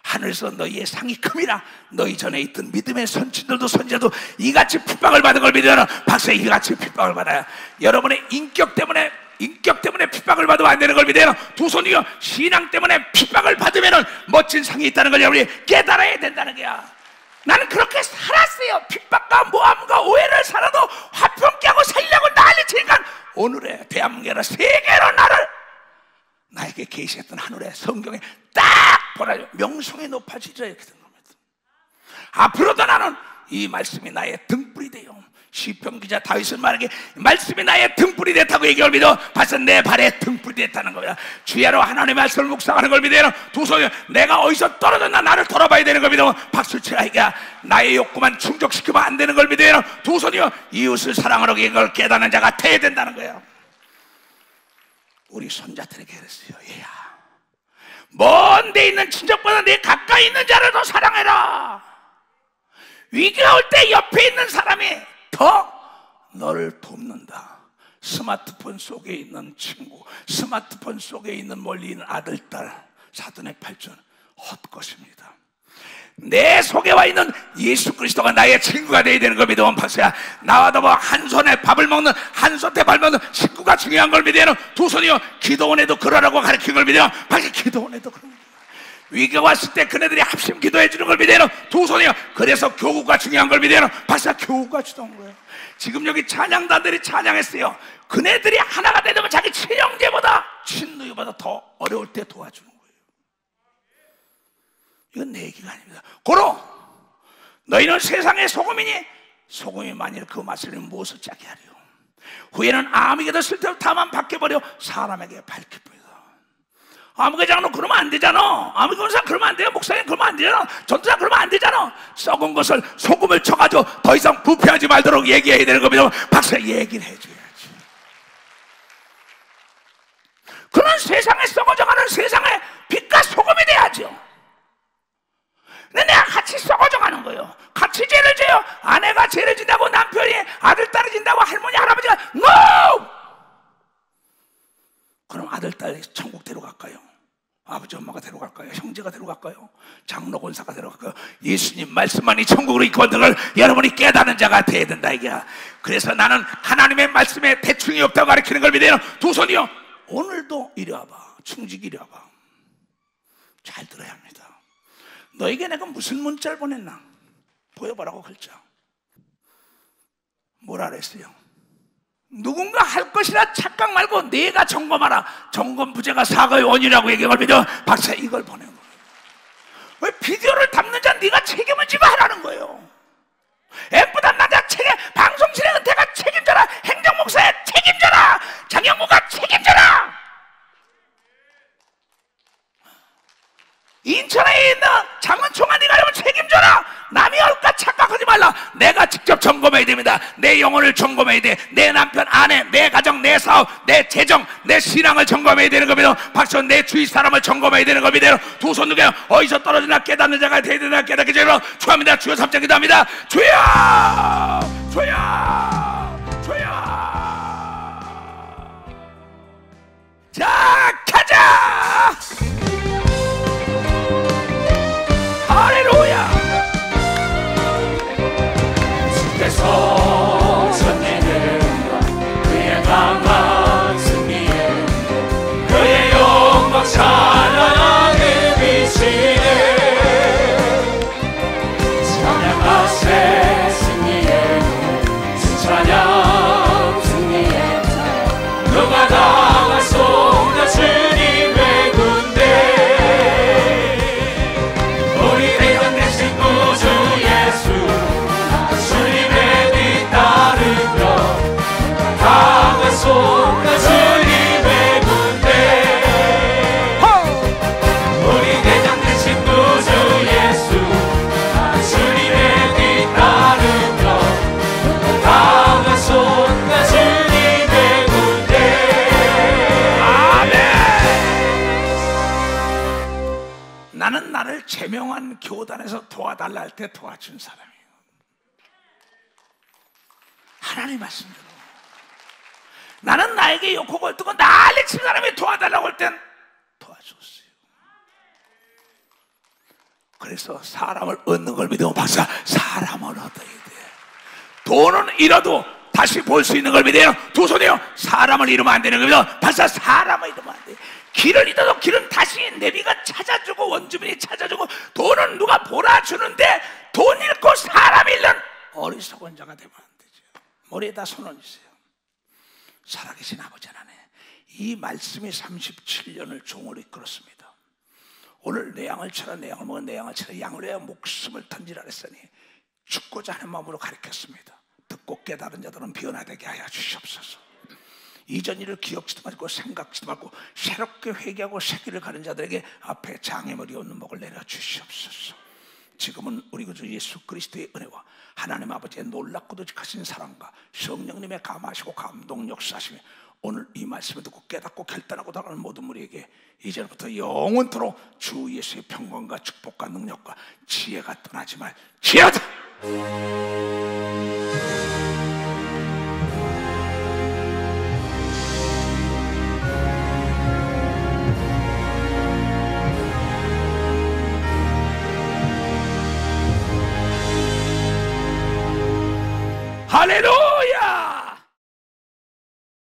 하늘에서 너희의 상이 큼이라. 너희 전에 있던 믿음의 선친들도 선지자도 이같이 핍박을 받은 걸 믿으면 박사 이같이 핍박을 받아요. 여러분의 인격 때문에 핍박을 받으면 안 되는 걸 믿어요. 두 손이요. 신앙 때문에 핍박을 받으면 멋진 상이 있다는 걸 여러분이 깨달아야 된다는 거야. 나는 그렇게 살았어요. 핍박과 모함과 오해를 살아도 화평케 하고 살려고 난리치니까 오늘의 대한민국이나 세계로 나에게 계시했던 하늘의 성경에 딱 보라. 명성이 높아지자 이렇게 된 겁니다. 앞으로도 나는 이 말씀이 나의 등불이 돼요. 시편 기자 다윗은 말하기에 말씀이 나의 등불이 됐다고 얘기를 믿어. 벌써 내 발에 등불이 됐다는 겁니다. 주야로 하나님의 말씀을 묵상하는 걸 믿어요. 두 손이 내가 어디서 떨어졌나 나를 돌아봐야 되는 걸 믿어. 박수치라. 이가 나의 욕구만 충족시키면 안 되는 걸 믿어요. 두 손이요. 이웃을 사랑하라고 이걸 깨닫는 자가 돼야 된다는 거예요. 우리 손자들에게 그랬어요. 얘야, 먼 데 있는 친척보다 내 가까이 있는 자를 더 사랑해라. 위기가 올 때 옆에 있는 사람이 더 너를 돕는다. 스마트폰 속에 있는 친구, 스마트폰 속에 있는 멀리 있는 아들, 딸, 사돈의 팔촌 헛것입니다. 내 속에 와 있는 예수 그리스도가 나의 친구가 되어야 되는 걸 믿으면 박수야. 나와도 뭐 한 손에 밥을 먹는, 한 손에 발 먹는 친구가 중요한 걸 믿어요. 두 손이요. 기도원에도 그러라고 가르친 걸 믿어요. 박수. 기도원에도 그런 거예요. 위기가 왔을 때 그네들이 합심 기도해 주는 걸 믿어요. 두 손이요. 그래서 교구가 중요한 걸 믿어요. 박수. 교구가 주던 거예요. 지금 여기 찬양단들이 찬양했어요. 그네들이 하나가 되려면 자기 친형제보다 친누이보다 더 어려울 때 도와주는 거예요. 이건 내 얘기가 아닙니다. 고로 너희는 세상의 소금이니 소금이 만일 그 맛을 무엇을 짜게 하리요. 후에는 아무에게도 쓸데없이 다만 바뀌어버려 사람에게 밝힙니다. 아무개장로 그러면 안 되잖아. 아무개장로 그러면 안 돼요. 목사님 그러면 안 되잖아. 전도사 그러면 안 되잖아. 썩은 것을 소금을 쳐가지고 더 이상 부패하지 말도록 얘기해야 되는 겁니다. 박사 얘기를 해줘야지. 그런 세상에 썩어져가는 세상에 빛과 소금이 돼야죠. 근데 내가 같이 썩어져가는 거예요. 같이 죄를 져요. 아내가 죄를 진다고 남편이 아들 딸이 진다고 할머니 할아버지가 NO! 그럼 아들 딸이 천국 데려갈까요? 아버지 엄마가 데려갈까요? 형제가 데려갈까요? 장로 권사가 데려갈까요? 예수님 말씀만이 천국으로 이끄는 걸 여러분이 깨닫는 자가 돼야 된다 이게야. 그래서 나는 하나님의 말씀에 대충이 없다고 가르치는 걸 믿어요. 두 손이요. 오늘도 이리 와봐. 충직히 이리 와봐. 잘 들어야 합니다. 너에게 내가 무슨 문자를 보냈나? 보여보라고 글자. 뭐라 그랬어요? 누군가 할 것이라 착각 말고 내가 점검하라. 점검 부재가 사고의 원인이라고 얘기를 믿어. 박사 이걸 보낸 거예요. 왜 비디오를 담는 자 네가 책임을 지고 하라는 거예요. 앰프 담는 자 책임, 방송실의 은퇴가 책임져라. 행정목사의 책임져라. 장영무가 책임져라. 인천에 있는 장은총아 네가 여러분 책임져라. 남이 할까 착각하지 말라. 내가 직접 점검해야 됩니다. 내 영혼을 점검해야 돼. 내 남편, 아내, 내 가정, 내 사업, 내 재정, 내 신앙을 점검해야 되는 겁니다. 박수. 내 주위 사람을 점검해야 되는 겁니다. 두 손 누게 어디서 떨어지나 깨닫는 자가 되야 된다. 깨닫게 되라. 축하합니다. 주여 3장 기도합니다. 주여, 주여, 주여. 자, 가자. 할렐루야. 주께서 전내는 그의 강한 승리에 그의 영광 찬양하게 비치네. 찬양하세 승리에 찬양 나는 나를 제명한 교단에서 도와달라 할 때 도와준 사람이에요. 하나님 말씀대로 나는 나에게 욕하고 얽고 난리 치는 사람이 도와달라고 할 땐 도와줬어요. 그래서 사람을 얻는 걸 믿으면 박사, 사람을 얻어야 돼. 돈은 잃어도 다시 볼 수 있는 걸 믿어요. 두 손이요. 사람을 잃으면 안 되는 겁니다. 박사, 사람을 잃으면 안 돼. 길을 잃어도 길은 다시 내비가 찾아주고 원주민이 찾아주고 돈은 누가 몰아주는데 돈 잃고 사람 잃는 어리석은 자가 되면 안 되죠. 머리에다 손을 얹으세요. 살아계신 아버지 하나님, 이 말씀이 37년을 종을 이끌었습니다. 오늘 내 양을 쳐라, 내 양을 먹어, 내 양을 쳐라, 양을 위하여 목숨을 던지라 했으니 죽고자 하는 마음으로 가르쳤습니다. 듣고 깨달은 자들은 변화되게 하여 주시옵소서. 이전 일을 기억지도 말고 생각지도 말고 새롭게 회개하고 새길을 가는 자들에게 앞에 장애물이 없는 복을 내려 주시옵소서. 지금은 우리 구주 예수 그리스도의 은혜와 하나님 아버지의 놀랍고도 직하신 사랑과 성령님의 감하시고 감동 역사하시며 오늘 이 말씀을 듣고 깨닫고 결단하고 나가는 모든 우리에게 이제부터 영원토록 주 예수의 평강과 축복과 능력과 지혜가 떠나지 말 지혜다. 할렐루야.